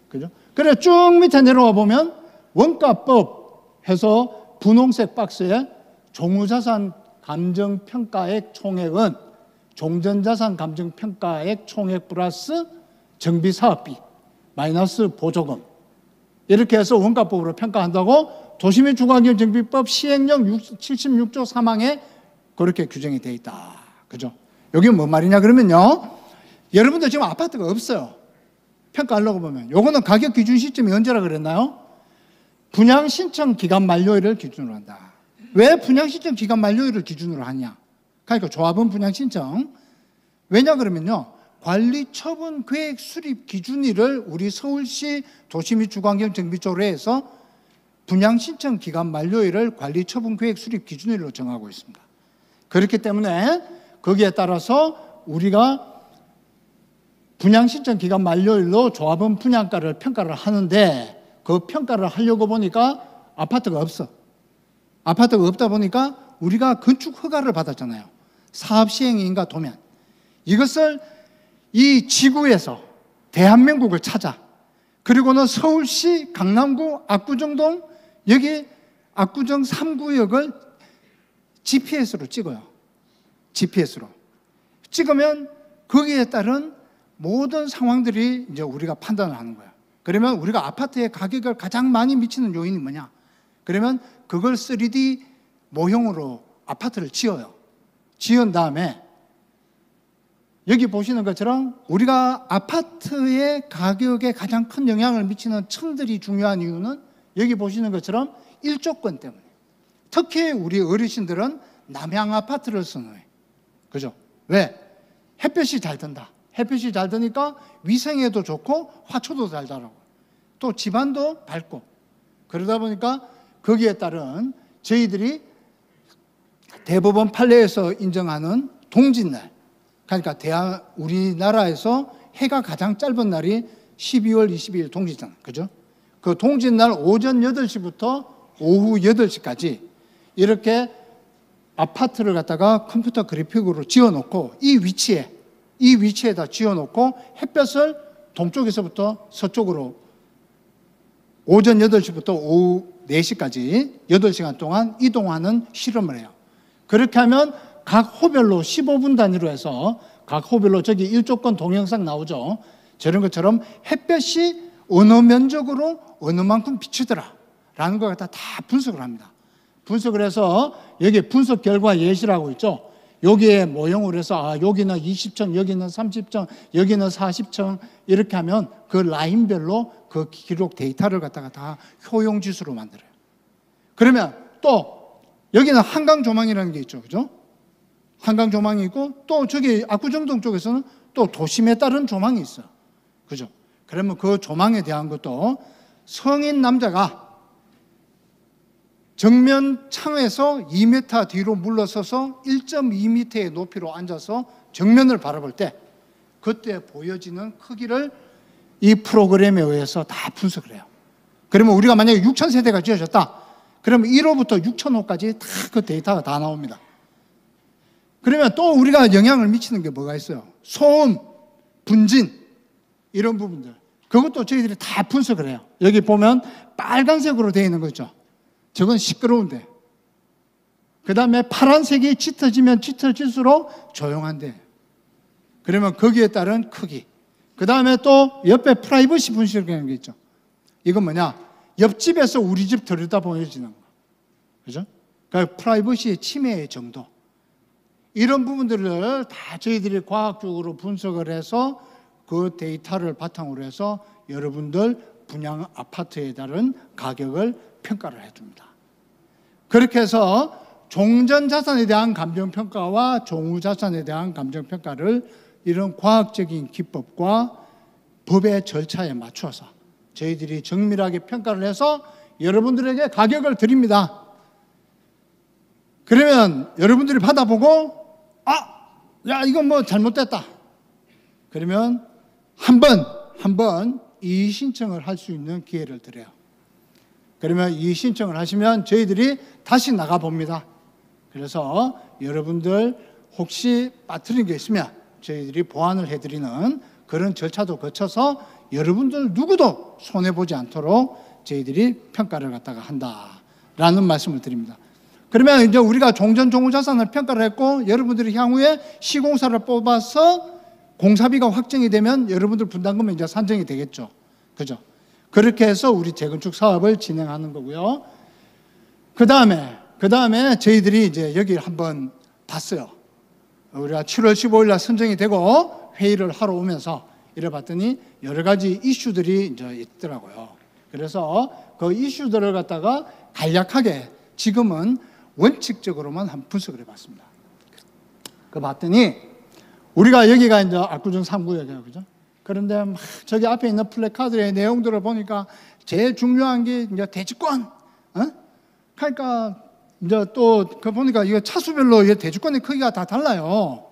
그죠? 그래 쭉 밑에 내려와 보면 원가법 해서 분홍색 박스에 종후자산 감정평가액 총액은 종전자산 감정평가액 총액 플러스 정비사업비 마이너스 보조금 이렇게 해서 원가법으로 평가한다고 도시민 주거환경 정비법 시행령 76조 3항에 그렇게 규정이 되어 있다. 그죠? 여기 뭔 말이냐 그러면요. 여러분들 지금 아파트가 없어요. 평가하려고 보면 요거는 가격 기준 시점이 언제라 그랬나요? 분양 신청 기간 만료일을 기준으로 한다. 왜 분양 신청 기간 만료일을 기준으로 하냐? 그러니까 조합원 분양 신청. 왜냐 그러면요. 관리 처분 계획 수립 기준일을 우리 서울시 도시 및 주거환경 정비조례에서 분양 신청 기간 만료일을 관리 처분 계획 수립 기준일로 정하고 있습니다. 그렇기 때문에 거기에 따라서 우리가 분양 신청 기간 만료일로 조합원 분양가를 평가를 하는데 그 평가를 하려고 보니까 아파트가 없어. 아파트가 없다 보니까 우리가 건축 허가를 받았잖아요. 사업 시행인가 도면. 이것을 이 지구에서 대한민국을 찾아 그리고는 서울시 강남구 압구정동 여기 압구정 3구역을 GPS로 찍어요. GPS로. 찍으면 거기에 따른 모든 상황들이 이제 우리가 판단을 하는 거야. 그러면 우리가 아파트의 가격을 가장 많이 미치는 요인이 뭐냐? 그러면 그걸 3D 모형으로 아파트를 지어요. 지은 다음에 여기 보시는 것처럼 우리가 아파트의 가격에 가장 큰 영향을 미치는 층들이 중요한 이유는 여기 보시는 것처럼 일조권 때문에. 특히 우리 어르신들은 남향 아파트를 선호해. 그죠? 왜? 햇볕이 잘 든다. 햇빛이 잘 드니까 위생에도 좋고 화초도 잘 자라고 또 집안도 밝고 그러다 보니까 거기에 따른 저희들이 대법원 판례에서 인정하는 동짓날 그러니까 우리나라에서 해가 가장 짧은 날이 12월 22일 동짓날 그죠? 그 동짓날 오전 8시부터 오후 8시까지 이렇게 아파트를 갖다가 컴퓨터 그래픽으로 지어놓고 이 위치에 이 위치에다 지어놓고 햇볕을 동쪽에서부터 서쪽으로 오전 8시부터 오후 4시까지 8시간 동안 이동하는 실험을 해요. 그렇게 하면 각 호별로 15분 단위로 해서 각 호별로 저기 일조권 동영상 나오죠. 저런 것처럼 햇볕이 어느 면적으로 어느 만큼 비추더라 라는 걸 갖다 다 분석을 합니다. 분석을 해서 여기 분석 결과 예시라고 있죠. 여기에 모형을 해서 여기는 20층, 여기는 30층, 여기는 40층 이렇게 하면 그 라인별로 그 기록 데이터를 갖다가 다 효용지수로 만들어요. 그러면 또 여기는 한강 조망이라는 게 있죠. 그죠? 한강 조망이 있고 또 저기 압구정동 쪽에서는 또 도심에 따른 조망이 있어요. 그죠? 그러면 그 조망에 대한 것도 성인 남자가 정면 창에서 2m 뒤로 물러서서 1.2m의 높이로 앉아서 정면을 바라볼 때 그때 보여지는 크기를 이 프로그램에 의해서 다 분석을 해요. 그러면 우리가 만약에 6,000세대가 지어졌다. 그러면 1호부터 6,000호까지 다 그 데이터가 다 나옵니다. 그러면 또 우리가 영향을 미치는 게 뭐가 있어요? 소음, 분진 이런 부분들. 그것도 저희들이 다 분석을 해요. 여기 보면 빨간색으로 되어 있는 거 있죠. 저건 시끄러운데. 그 다음에 파란색이 짙어지면 짙어질수록 조용한데. 그러면 거기에 따른 크기. 그 다음에 또 옆에 프라이버시 분석이라는 게 있죠. 이건 뭐냐? 옆집에서 우리 집 들여다 보여지는 거. 그죠? 그러니까 프라이버시의 침해의 정도. 이런 부분들을 다 저희들이 과학적으로 분석을 해서 그 데이터를 바탕으로 해서 여러분들 분양 아파트에 따른 가격을 평가를 해줍니다. 그렇게 해서 종전자산에 대한 감정평가와 종후자산에 대한 감정평가를 이런 과학적인 기법과 법의 절차에 맞춰서 저희들이 정밀하게 평가를 해서 여러분들에게 가격을 드립니다. 그러면 여러분들이 받아보고 야 이건 뭐 잘못됐다. 그러면 한 번 이의 신청을 할 수 있는 기회를 드려요. 그러면 이의 신청을 하시면 저희들이 다시 나가 봅니다. 그래서 여러분들 혹시 빠뜨린 게 있으면 저희들이 보완을 해드리는 그런 절차도 거쳐서 여러분들 누구도 손해보지 않도록 저희들이 평가를 갖다가 한다라는 말씀을 드립니다. 그러면 이제 우리가 종전 종후자산을 평가를 했고 여러분들이 향후에 시공사를 뽑아서 공사비가 확정이 되면 여러분들 분담금은 이제 산정이 되겠죠. 그죠? 그렇게 해서 우리 재건축 사업을 진행하는 거고요. 그 다음에 저희들이 이제 여기 한번 봤어요. 우리가 7월 15일 날 선정이 되고 회의를 하러 오면서 이래 봤더니 여러 가지 이슈들이 이제 있더라고요. 그래서 그 이슈들을 갖다가 간략하게 지금은 원칙적으로만 한번 분석을 해봤습니다. 그 봤더니 우리가 여기가 이제 압구정 3구역이에요. 그죠? 그런데 막 저기 앞에 있는 플래카드의 내용들을 보니까 제일 중요한 게 이제 대지권. 그러니까 이제 또 그 보니까 이거 차수별로 대지권의 크기가 다 달라요.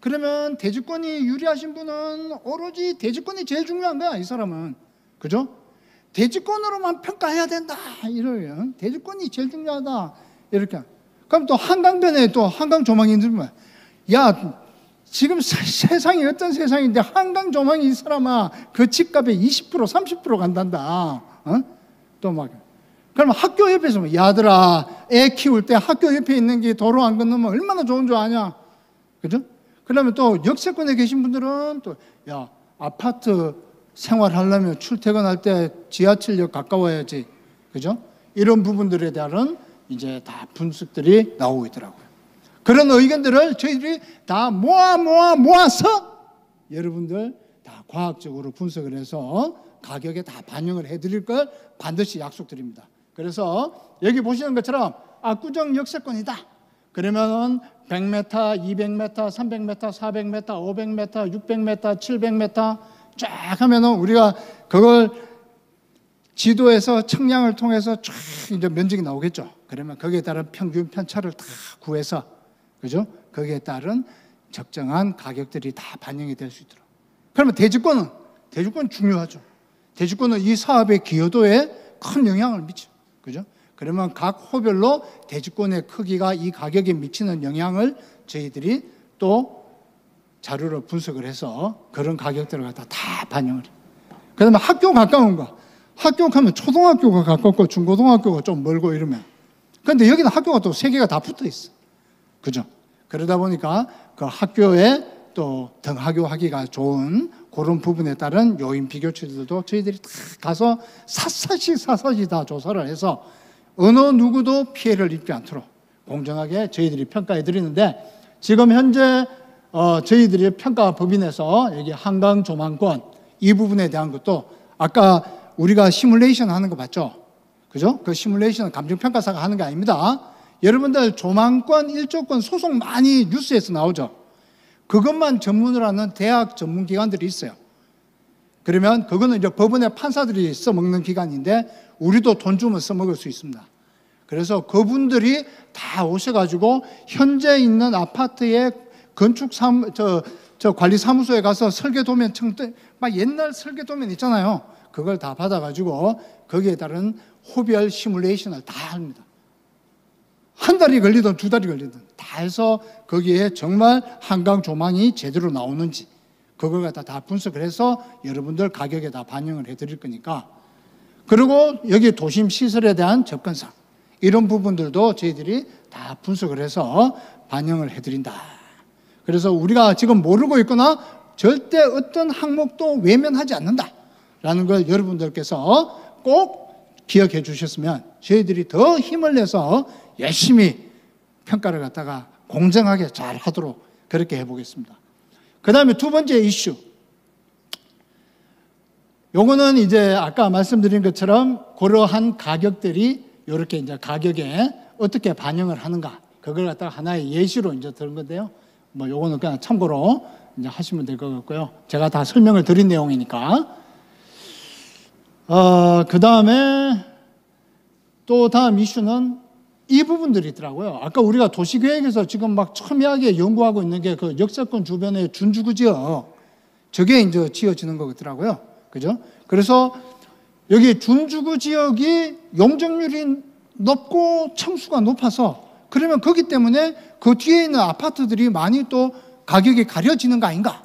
그러면 대지권이 유리하신 분은 오로지 대지권이 제일 중요한 거야, 이 사람은. 그죠? 대지권으로만 평가해야 된다. 이래요. 대지권이 제일 중요하다. 이렇게. 그럼 또 한강변에 또 한강 조망이 있는 야, 지금 세상이 어떤 세상인데 한강 조망이 이 사람아 그 집값에 20% 30% 간단다. 또 막 그러면 학교 옆에서 뭐 야들아 애 키울 때 학교 옆에 있는 게 도로 안 건너면 얼마나 좋은 줄 아냐. 그죠? 그러면 또 역세권에 계신 분들은 또 야 아파트 생활하려면 출퇴근할 때 지하철역 가까워야지. 그죠? 이런 부분들에 대한 이제 다 분석들이 나오고 있더라고요. 그런 의견들을 저희들이 다 모아서 여러분들 다 과학적으로 분석을 해서 가격에 다 반영을 해드릴 걸 반드시 약속드립니다. 그래서 여기 보시는 것처럼 압구정 역세권이다. 그러면은 100m, 200m, 300m, 400m, 500m, 600m, 700m 쫙 하면은 우리가 그걸 지도에서 측량을 통해서 쫙 이제 면적이 나오겠죠. 그러면 거기에 따른 평균 편차를 다 구해서 그죠? 거기에 따른 적정한 가격들이 다 반영이 될 수 있도록. 그러면 대지권은 중요하죠. 대지권은 이 사업의 기여도에 큰 영향을 미쳐. 그죠? 그러면 각 호별로 대지권의 크기가 이 가격에 미치는 영향을 저희들이 또 자료를 분석을 해서 그런 가격들을 갖다 다 반영을 해요. 그 다음에 학교 가까운 거. 학교 가면 초등학교가 가깝고 중고등학교가 좀 멀고 이러면. 그런데 여기는 학교가 또 3개가 다 붙어 있어. 그죠? 그러다 보니까 그 학교에 또 등하교하기가 좋은 그런 부분에 따른 요인 비교치들도 저희들이 다 가서 샅샅이 다 조사를 해서 어느 누구도 피해를 입지 않도록 공정하게 저희들이 평가해 드리는데, 지금 현재 저희들이 평가 법인에서 여기 한강 조망권 이 부분에 대한 것도 아까 우리가 시뮬레이션 하는 거 봤죠? 그죠? 그 시뮬레이션은 감정평가사가 하는 게 아닙니다. 여러분들 조망권, 1조권 소송 많이 뉴스에서 나오죠? 그것만 전문으로 하는 대학 전문기관들이 있어요. 그러면 그거는 이제 법원의 판사들이 써먹는 기관인데 우리도 돈 주면 써먹을 수 있습니다. 그래서 그분들이 다 오셔가지고 현재 있는 아파트의 관리사무소에 가서 설계도면 막 옛날 설계도면 있잖아요. 그걸 다 받아가지고 거기에 따른 호별 시뮬레이션을 다 합니다. 한 달이 걸리든 2달이 걸리든 다 해서 거기에 정말 한강 조망이 제대로 나오는지 그걸 갖다 다 분석을 해서 여러분들 가격에 다 반영을 해드릴 거니까. 그리고 여기 도심 시설에 대한 접근성 이런 부분들도 저희들이 다 분석을 해서 반영을 해드린다. 그래서 우리가 지금 모르고 있거나 절대 어떤 항목도 외면하지 않는다라는 걸 여러분들께서 꼭 기억해 주셨으면 저희들이 더 힘을 내서 열심히 평가를 갖다가 공정하게 잘 하도록 그렇게 해보겠습니다. 그 다음에 두 번째 이슈. 요거는 이제 아까 말씀드린 것처럼 그러한 가격들이 이렇게 이제 가격에 어떻게 반영을 하는가. 그걸 갖다가 하나의 예시로 이제 들은 건데요. 뭐 요거는 그냥 참고로 이제 하시면 될 것 같고요. 제가 다 설명을 드린 내용이니까. 그 다음에 또 다음 이슈는 이 부분들이 있더라고요. 아까 우리가 도시계획에서 지금 막 첨예하게 연구하고 있는 게 그 역사권 주변의 준주거 지역, 저게 이제 지어지는 것 같더라고요. 그죠? 그래서 여기 준주거 지역이 용적률이 높고 층수가 높아서 그러면 거기 때문에 그 뒤에 있는 아파트들이 많이 또 가격이 가려지는 거 아닌가?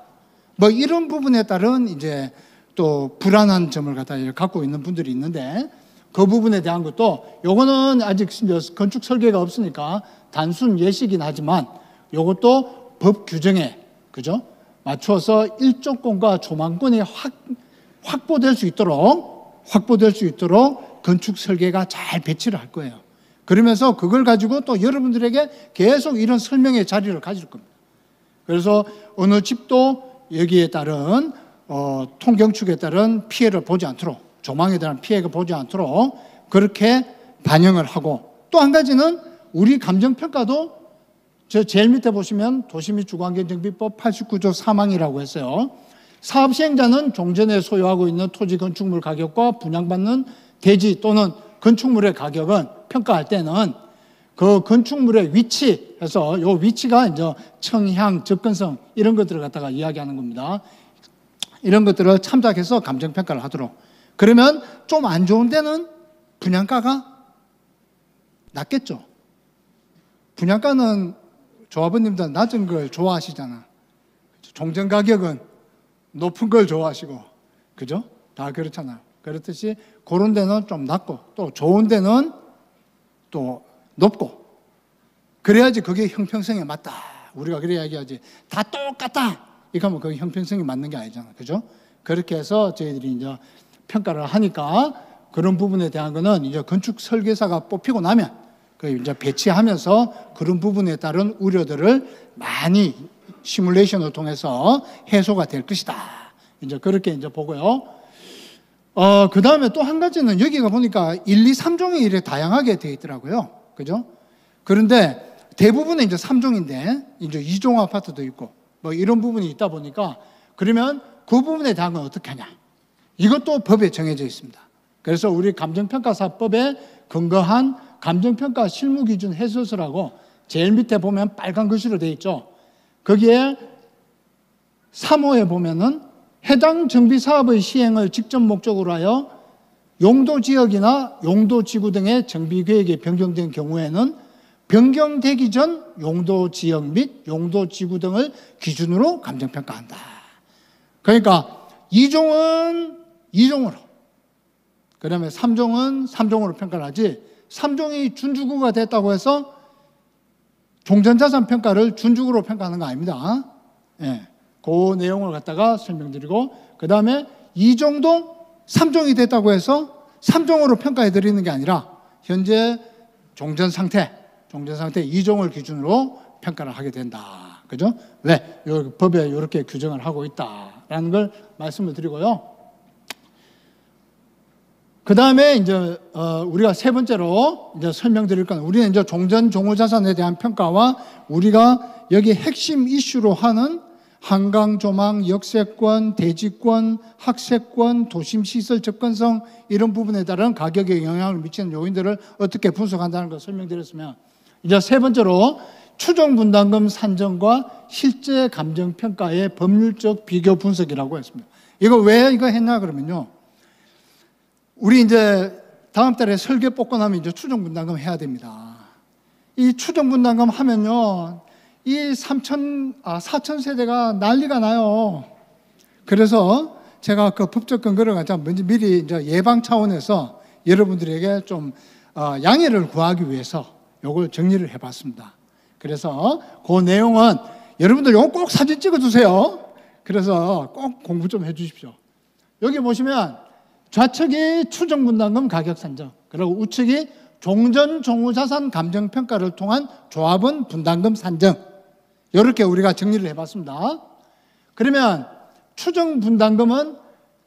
뭐 이런 부분에 따른 이제 또 불안한 점을 갖다 갖고 있는 분들이 있는데, 그 부분에 대한 것도 요거는 아직 건축 설계가 없으니까 단순 예시긴 하지만 요것도 법 규정에 그죠? 맞춰서 일조권과 조망권이 확보될 수 있도록 건축 설계가 잘 배치를 할 거예요. 그러면서 그걸 가지고 또 여러분들에게 계속 이런 설명의 자리를 가질 겁니다. 그래서 어느 집도 여기에 따른 통경축에 따른 피해를 보지 않도록, 조망에 대한 피해가 보지 않도록 그렇게 반영을 하고, 또 한 가지는 우리 감정평가도 저 제일 밑에 보시면 도시및 주거환경정비법 89조 3항이라고 했어요. 사업 시행자는 종전에 소유하고 있는 토지 건축물 가격과 분양받는 대지 또는 건축물의 가격은 평가할 때는 그 건축물의 위치에서 요 위치가 이제 청향, 접근성 이런 것들을 갖다가 이야기하는 겁니다. 이런 것들을 참작해서 감정평가를 하도록. 그러면 좀 안 좋은 데는 분양가가 낮겠죠. 분양가는 조합원님들 낮은 걸 좋아하시잖아. 종전 가격은 높은 걸 좋아하시고, 그죠? 다 그렇잖아요. 그렇듯이 그런 데는 좀 낮고 또 좋은 데는 또 높고, 그래야지 그게 형평성에 맞다. 우리가 그래야 얘기하지. 다 똑같다. 이거 하면 그게 형평성이 맞는 게 아니잖아. 그죠? 그렇게 해서 저희들이 이제 평가를 하니까 그런 부분에 대한 거는 이제 건축 설계사가 뽑히고 나면 그 이제 배치하면서 그런 부분에 따른 우려들을 많이 시뮬레이션을 통해서 해소가 될 것이다. 이제 그렇게 이제 보고요. 그 다음에 또 한 가지는 여기가 보니까 1, 2, 3종이 이렇게 다양하게 되어 있더라고요. 그죠? 그런데 대부분은 이제 3종인데 이제 2종 아파트도 있고 뭐 이런 부분이 있다 보니까, 그러면 그 부분에 대한 건 어떻게 하냐? 이것도 법에 정해져 있습니다. 그래서 우리 감정평가사법에 근거한 감정평가 실무기준 해설서라고 제일 밑에 보면 빨간 글씨로 되어 있죠. 거기에 3호에 보면은 해당 정비사업의 시행을 직접 목적으로 하여 용도지역이나 용도지구 등의 정비계획이 변경된 경우에는 변경되기 전 용도 지역 및 용도 지구 등을 기준으로 감정평가한다. 그러니까 2종은 2종으로, 그 다음에 3종은 3종으로 평가를 하지, 3종이 준주구가 됐다고 해서 종전자산 평가를 준주구로 평가하는 거 아닙니다. 예, 그 내용을 갖다가 설명드리고, 그 다음에 2종도 3종이 됐다고 해서 3종으로 평가해 드리는 게 아니라 현재 종전 상태 2종을 기준으로 평가를 하게 된다. 그죠? 네, 법에 이렇게 규정을 하고 있다라는 걸 말씀을 드리고요. 그 다음에 이제 우리가 세 번째로 이제 설명드릴 건, 우리는 이제 종전 종후 자산에 대한 평가와 우리가 여기 핵심 이슈로 하는 한강 조망, 역세권, 대지권, 학세권, 도심 시설 접근성, 이런 부분에 따른 가격에 영향을 미치는 요인들을 어떻게 분석한다는 걸 설명드렸으면, 이제 세 번째로 추정 분담금 산정과 실제 감정 평가의 법률적 비교 분석이라고 했습니다. 이거 왜 이거 했냐 그러면요, 우리 이제 다음 달에 설계 뽑고 나면 이제 추정 분담금 해야 됩니다. 이 추정 분담금 하면요, 이 4천 세대가 난리가 나요. 그래서 제가 그 법적 근거를 가지고 미리 이제 예방 차원에서 여러분들에게 좀 양해를 구하기 위해서 요걸 정리를 해봤습니다. 그래서 그 내용은 여러분들 요거 꼭 사진 찍어주세요. 그래서 꼭 공부 좀 해주십시오. 여기 보시면 좌측이 추정분담금 가격 산정, 그리고 우측이 종전 종후자산 감정평가를 통한 조합원 분담금 산정, 이렇게 우리가 정리를 해봤습니다. 그러면 추정분담금은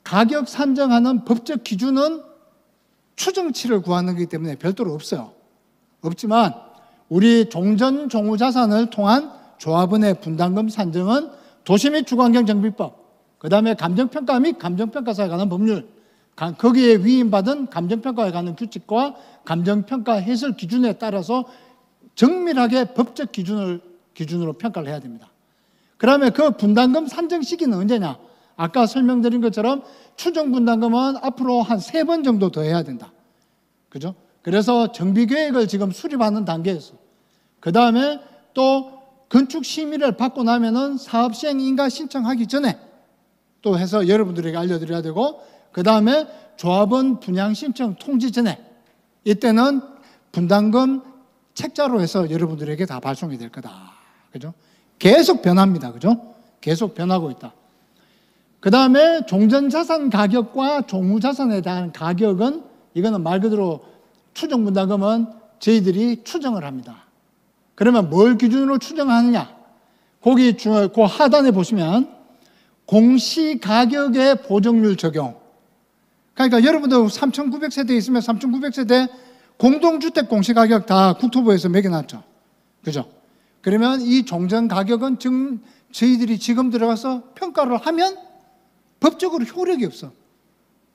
가격 산정하는 법적 기준은 추정치를 구하는 거기 때문에 별도로 없어요. 없지만 우리 종전 종후자산을 통한 조합원의 분담금 산정은 도시 및 주거환경정비법, 그 다음에 감정평가 및 감정평가사에 관한 법률, 거기에 위임받은 감정평가에 관한 규칙과 감정평가 해설 기준에 따라서 정밀하게 법적 기준으로 평가를 해야 됩니다. 그러면 그 분담금 산정 시기는 언제냐? 아까 설명드린 것처럼 추정 분담금은 앞으로 한 3번 정도 더 해야 된다. 그죠? 그래서 정비계획을 지금 수립하는 단계에서, 그 다음에 또 건축 심의를 받고 나면은 사업시행 인가 신청하기 전에 또 해서 여러분들에게 알려드려야 되고, 그 다음에 조합원 분양 신청 통지 전에, 이때는 분담금 책자로 해서 여러분들에게 다 발송이 될 거다. 그죠? 계속 변합니다. 그죠? 계속 변하고 있다. 그 다음에 종전자산 가격과 종후자산에 대한 가격은, 이거는 말 그대로 추정 분담금은 저희들이 추정을 합니다. 그러면 뭘 기준으로 추정하느냐? 거기 그 하단에 보시면 공시가격의 보정률 적용. 그러니까 여러분들 3,900세대 있으면 3,900세대 공동주택 공시가격 다 국토부에서 매겨놨죠. 그죠? 그러면 이 종전가격은 저희들이 지금 들어가서 평가를 하면 법적으로 효력이 없어.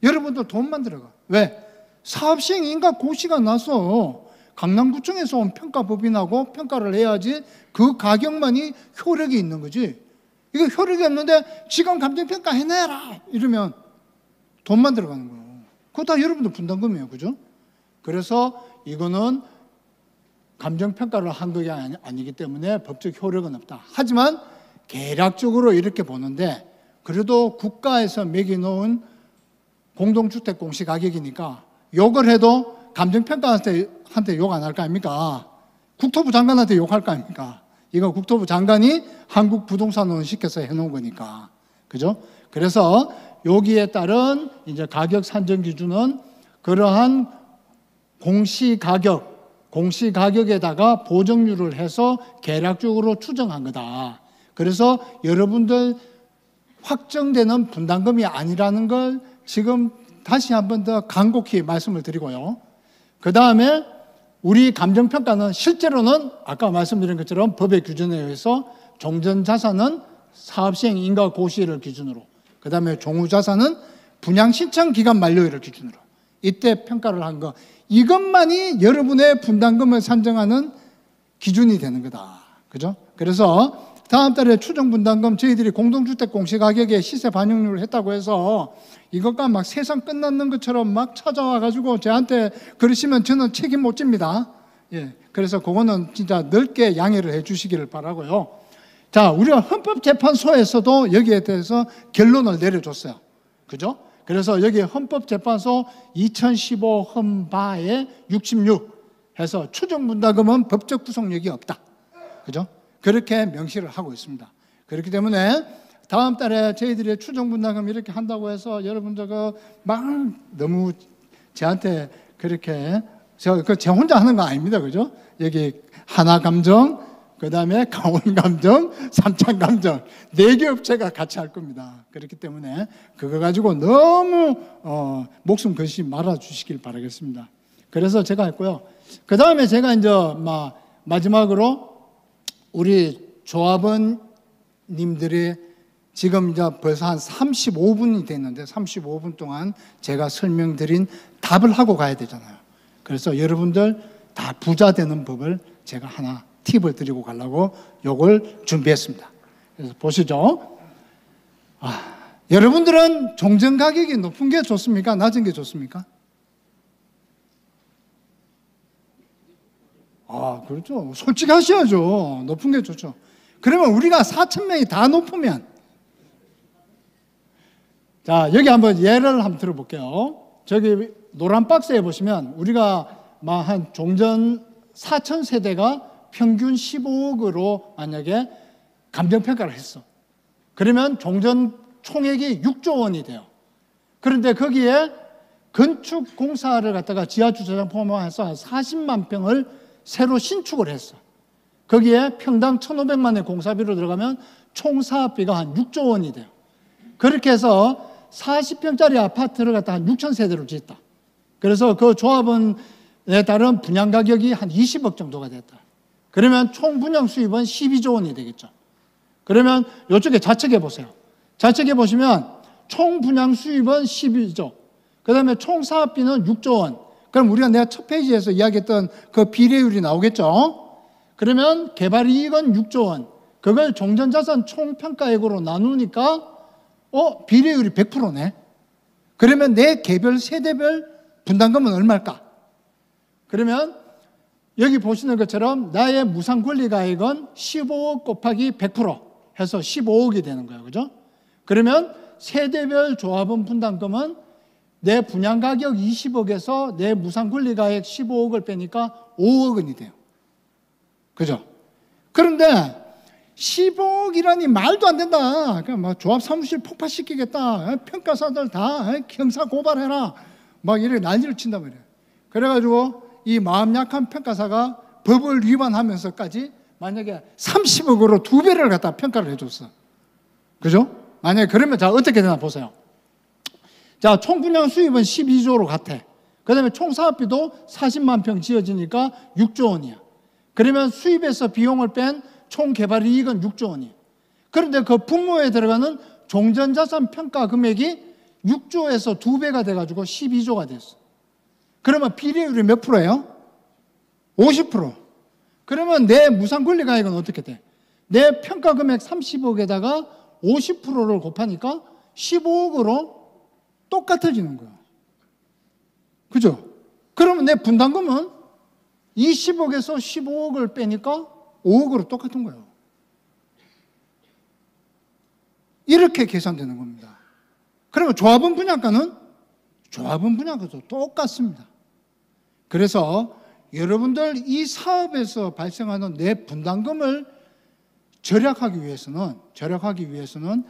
여러분들 돈만 들어가. 왜? 사업시행 인가 고시가 나서 강남구청에서 온 평가법인하고 평가를 해야지 그 가격만이 효력이 있는 거지. 이거 효력이 없는데 지금 감정평가 해내라 이러면 돈만 들어가는 거예요. 그거 다 여러분들 분담금이에요. 그죠? 그래서 이거는 감정평가를 한 것이 아니기 때문에 법적 효력은 없다. 하지만 계략적으로 이렇게 보는데, 그래도 국가에서 매겨놓은 공동주택 공시가격이니까 욕을 해도 감정평가한테 욕 안 할 거 아닙니까? 국토부 장관한테 욕할 거 아닙니까? 이거 국토부 장관이 한국부동산원 시켜서 해놓은 거니까. 그죠? 그래서 여기에 따른 이제 가격 산정 기준은 그러한 공시가격에다가 보정률을 해서 계략적으로 추정한 거다. 그래서 여러분들 확정되는 분담금이 아니라는 걸 지금 다시 한 번 더 간곡히 말씀을 드리고요. 그 다음에 우리 감정평가는 실제로는 아까 말씀드린 것처럼 법의 규정에 의해서 종전자산은 사업시행 인가 고시를 기준으로, 그 다음에 종후자산은 분양신청 기간 만료일을 기준으로 이때 평가를 한 거, 이것만이 여러분의 분담금을 산정하는 기준이 되는 거다. 그죠? 그래서 다음 달에 추정 분담금 저희들이 공동주택 공시가격에 시세 반영률을 했다고 해서 이것과 막 세상 끝났는 것처럼 막 찾아와 가지고 저한테 그러시면 저는 책임 못 집니다. 예, 그래서 그거는 진짜 넓게 양해를 해 주시기를 바라고요. 자, 우리가 헌법재판소에서도 여기에 대해서 결론을 내려줬어요. 그죠? 그래서 여기 헌법재판소 2015 헌바에 66 해서 추정분담금은 법적 구속력이 없다. 그죠? 그렇게 명시를 하고 있습니다. 그렇기 때문에 다음 달에 저희들이 추정분담금 이렇게 한다고 해서 여러분들 막 너무 저한테 그렇게 제 혼자 하는 거 아닙니다. 그죠? 여기 하나감정, 그 다음에 강원감정, 삼창감정 4개 업체가 같이 할 겁니다. 그렇기 때문에 그거 가지고 너무 목숨 걸지 말아 주시길 바라겠습니다. 그래서 제가 했고요. 그 다음에 제가 이제 마지막으로 우리 조합원님들이 지금 이제 벌써 한 35분이 됐는데 35분 동안 제가 설명드린 답을 하고 가야 되잖아요. 그래서 여러분들 다 부자 되는 법을 제가 하나 팁을 드리고 가려고 요걸 준비했습니다. 그래서 보시죠. 여러분들은 종전 가격이 높은 게 좋습니까? 낮은 게 좋습니까? 그렇죠. 솔직하셔야죠. 높은 게 좋죠. 그러면 우리가 4,000명이 다 높으면, 자, 여기 한번 예를 한번 들어볼게요. 저기 노란 박스에 보시면 우리가 한 종전 4,000세대가 평균 15억으로 만약에 감정평가를 했어. 그러면 종전 총액이 6조 원이 돼요. 그런데 거기에 건축 공사를 갖다가 지하주차장 포함해서 한 40만 평을 새로 신축을 했어. 거기에 평당 1,500만 원의 공사비로 들어가면 총 사업비가 한 6조 원이 돼요. 그렇게 해서 40평짜리 아파트를 갖다 한 6,000세대로 짓다. 그래서 그 조합원에 따른 분양 가격이 한 20억 정도가 됐다. 그러면 총 분양 수입은 12조 원이 되겠죠. 그러면 이쪽에 좌측에 보세요. 좌측에 보시면 총 분양 수입은 12조. 그 다음에 총 사업비는 6조 원. 그럼 우리가 내가 첫 페이지에서 이야기했던 그 비례율이 나오겠죠. 그러면 개발 이익은 6조 원. 그걸 종전자산 총평가액으로 나누니까 비례율이 100%네. 그러면 내 개별 세대별 분담금은 얼마일까? 그러면 여기 보시는 것처럼 나의 무상권리가액은 15억 곱하기 100% 해서 15억이 되는 거예요. 그죠? 그러면 세대별 조합원 분담금은 내 분양가격 20억에서 내 무상권리가액 15억을 빼니까 5억 원이 돼요. 그죠? 그런데 15억이라니 말도 안 된다. 그러니까 조합 사무실 폭파시키겠다. 평가사들 다 형사 고발해라. 막 이렇게 난리를 친단 말이에요. 그래가지고 이 마음 약한 평가사가 법을 위반하면서까지 만약에 30억으로 2배를 갖다 평가를 해줬어. 그죠? 만약에 그러면 자, 어떻게 되나 보세요. 자, 총 분양 수입은 12조로 같아. 그 다음에 총 사업비도 40만 평 지어지니까 6조 원이야. 그러면 수입에서 비용을 뺀 총 개발 이익은 6조 원이에요. 그런데 그 분모에 들어가는 종전자산 평가 금액이 6조에서 2배가 돼가지고 12조가 됐어. 그러면 비례율이 몇 프로예요? 50%. 그러면 내 무상권리가액은 어떻게 돼? 내 평가 금액 30억에다가 50%를 곱하니까 15억으로 똑같아지는 거야. 그죠? 그러면 내 분담금은 20억에서 15억을 빼니까 5억으로 똑같은 거예요. 이렇게 계산되는 겁니다. 그러면 조합원 분양가는 조합원 분양가도 똑같습니다. 그래서 여러분들 이 사업에서 발생하는 내 분담금을 절약하기 위해서는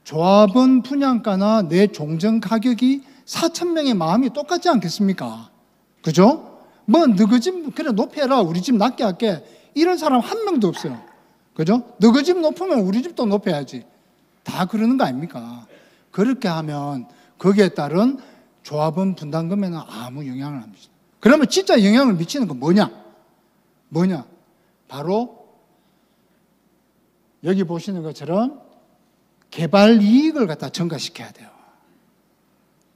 조합원 분양가나 내 종전 가격이 4,000명의 마음이 똑같지 않겠습니까? 그죠? 뭐 너희 집 그래 높여라, 우리 집 낮게 할게, 이런 사람 한 명도 없어요. 그죠? 너희 집 높으면 우리 집도 높여야지. 다 그러는 거 아닙니까? 그렇게 하면 거기에 따른 조합원 분담금에는 아무 영향을 안 미쳐요. 그러면 진짜 영향을 미치는 건 뭐냐? 바로 여기 보시는 것처럼 개발 이익을 갖다 증가시켜야 돼요.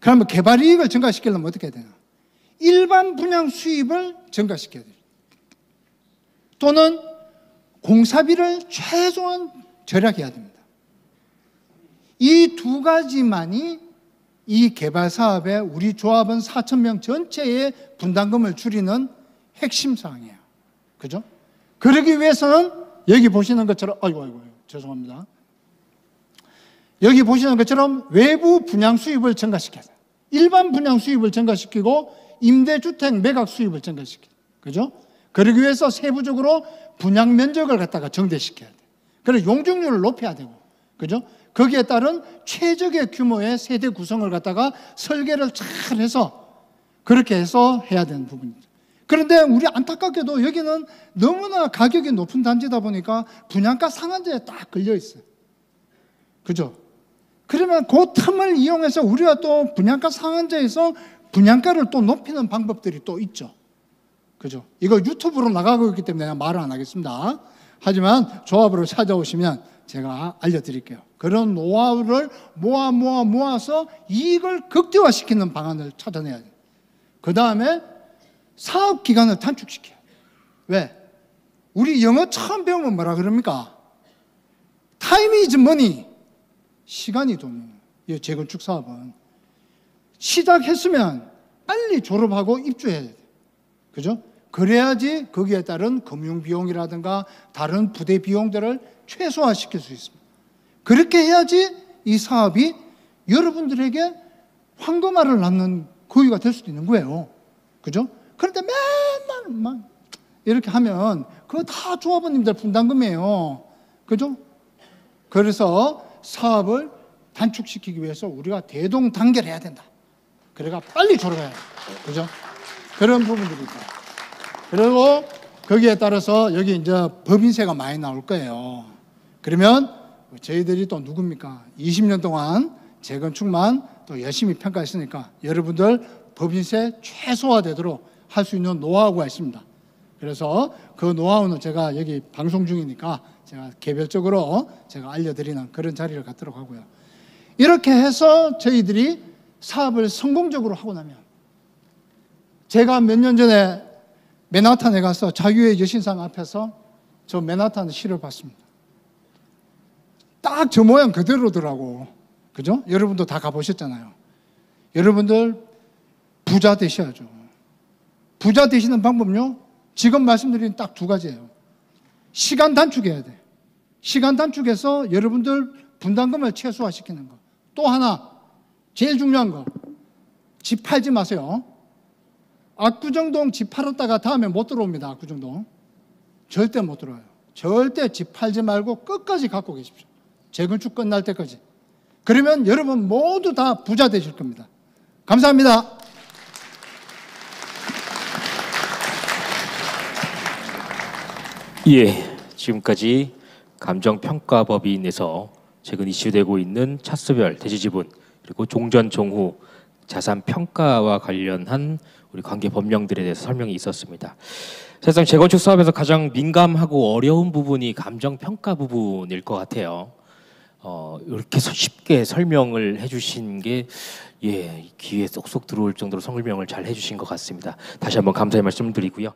그러면 개발 이익을 증가시키려면 어떻게 해야 되나? 일반 분양 수입을 증가시켜야 돼요. 또는 공사비를 최소한 절약해야 됩니다. 이 두 가지만이 이 개발 사업에 우리 조합원 4,000명 전체의 분담금을 줄이는 핵심 사항이에요. 그죠? 그러기 위해서는 여기 보시는 것처럼 아이고 죄송합니다. 여기 보시는 것처럼 외부 분양 수입을 증가시켜야 돼요. 일반 분양 수입을 증가시키고 임대주택 매각 수입을 증가시켜요. 그죠? 그러기 위해서 세부적으로 분양 면적을 갖다가 정대시켜야 돼요. 그리고 용적률을 높여야 되고, 그죠? 거기에 따른 최적의 규모의 세대 구성을 갖다가 설계를 잘 해서 그렇게 해서 해야 되는 부분입니다. 그런데 우리 안타깝게도 여기는 너무나 가격이 높은 단지다 보니까 분양가 상한제에 딱 걸려 있어요. 그죠? 그러면 그 틈을 이용해서 우리가 또 분양가 상한제에서 분양가를 또 높이는 방법들이 또 있죠. 그죠? 이거 유튜브로 나가고 있기 때문에 말을 안 하겠습니다. 하지만 조합으로 찾아오시면 제가 알려드릴게요. 그런 노하우를 모아서 이익을 극대화시키는 방안을 찾아내야 돼요. 그 다음에 사업 기간을 단축시켜요. 왜? 우리 영어 처음 배우면 뭐라 그럽니까? Time is money. 시간이 돈이에요. 이 재건축 사업은. 시작했으면 빨리 졸업하고 입주해야 돼요. 그죠? 그래야지 거기에 따른 금융비용이라든가 다른 부대 비용들을 최소화시킬 수 있습니다. 그렇게 해야지 이 사업이 여러분들에게 황금알을 낳는 거위가 될 수도 있는 거예요. 그죠? 그런데 맨날 막 이렇게 하면 그거 다 조합원님들 분담금이에요. 그죠? 그래서 사업을 단축시키기 위해서 우리가 대동단결해야 된다. 그래가 빨리 졸업해야 돼요. 그죠? 그런 부분들이 있다. 그리고 거기에 따라서 여기 이제 법인세가 많이 나올 거예요. 그러면 저희들이 또 누굽니까? 20년 동안 재건축만 또 열심히 평가했으니까 여러분들 법인세 최소화되도록 할 수 있는 노하우가 있습니다. 그래서 그 노하우는 제가 여기 방송 중이니까 제가 개별적으로 제가 알려드리는 그런 자리를 갖도록 하고요. 이렇게 해서 저희들이 사업을 성공적으로 하고 나면 제가 몇 년 전에 맨하탄에 가서 자유의 여신상 앞에서 저 맨하탄 시를 봤습니다. 딱 저 모양 그대로더라고. 그죠? 여러분도 다 가보셨잖아요. 여러분들 부자 되셔야죠. 부자 되시는 방법은요, 지금 말씀드린 딱 두 가지예요. 시간 단축해야 돼. 시간 단축해서 여러분들 분담금을 최소화시키는 거. 또 하나, 제일 중요한 거, 집 팔지 마세요. 압구정동 집 팔았다가 다음에 못 들어옵니다. 압구정동 절대 못 들어와요. 절대 집 팔지 말고 끝까지 갖고 계십시오. 재건축 끝날 때까지. 그러면 여러분 모두 다 부자 되실 겁니다. 감사합니다. 예, 지금까지 감정평가법인에서 최근 이슈되고 있는 차수별 대지지분 그리고 종전 종후 자산 평가와 관련한 우리 관계 법령들에 대해서 설명이 있었습니다. 사실상 재건축 사업에서 가장 민감하고 어려운 부분이 감정평가 부분일 것 같아요. 이렇게 쉽게 설명을 해주신 게 귀에 쏙쏙 들어올 정도로 설명을 잘 해주신 것 같습니다. 다시 한번 감사의 말씀을 드리고요.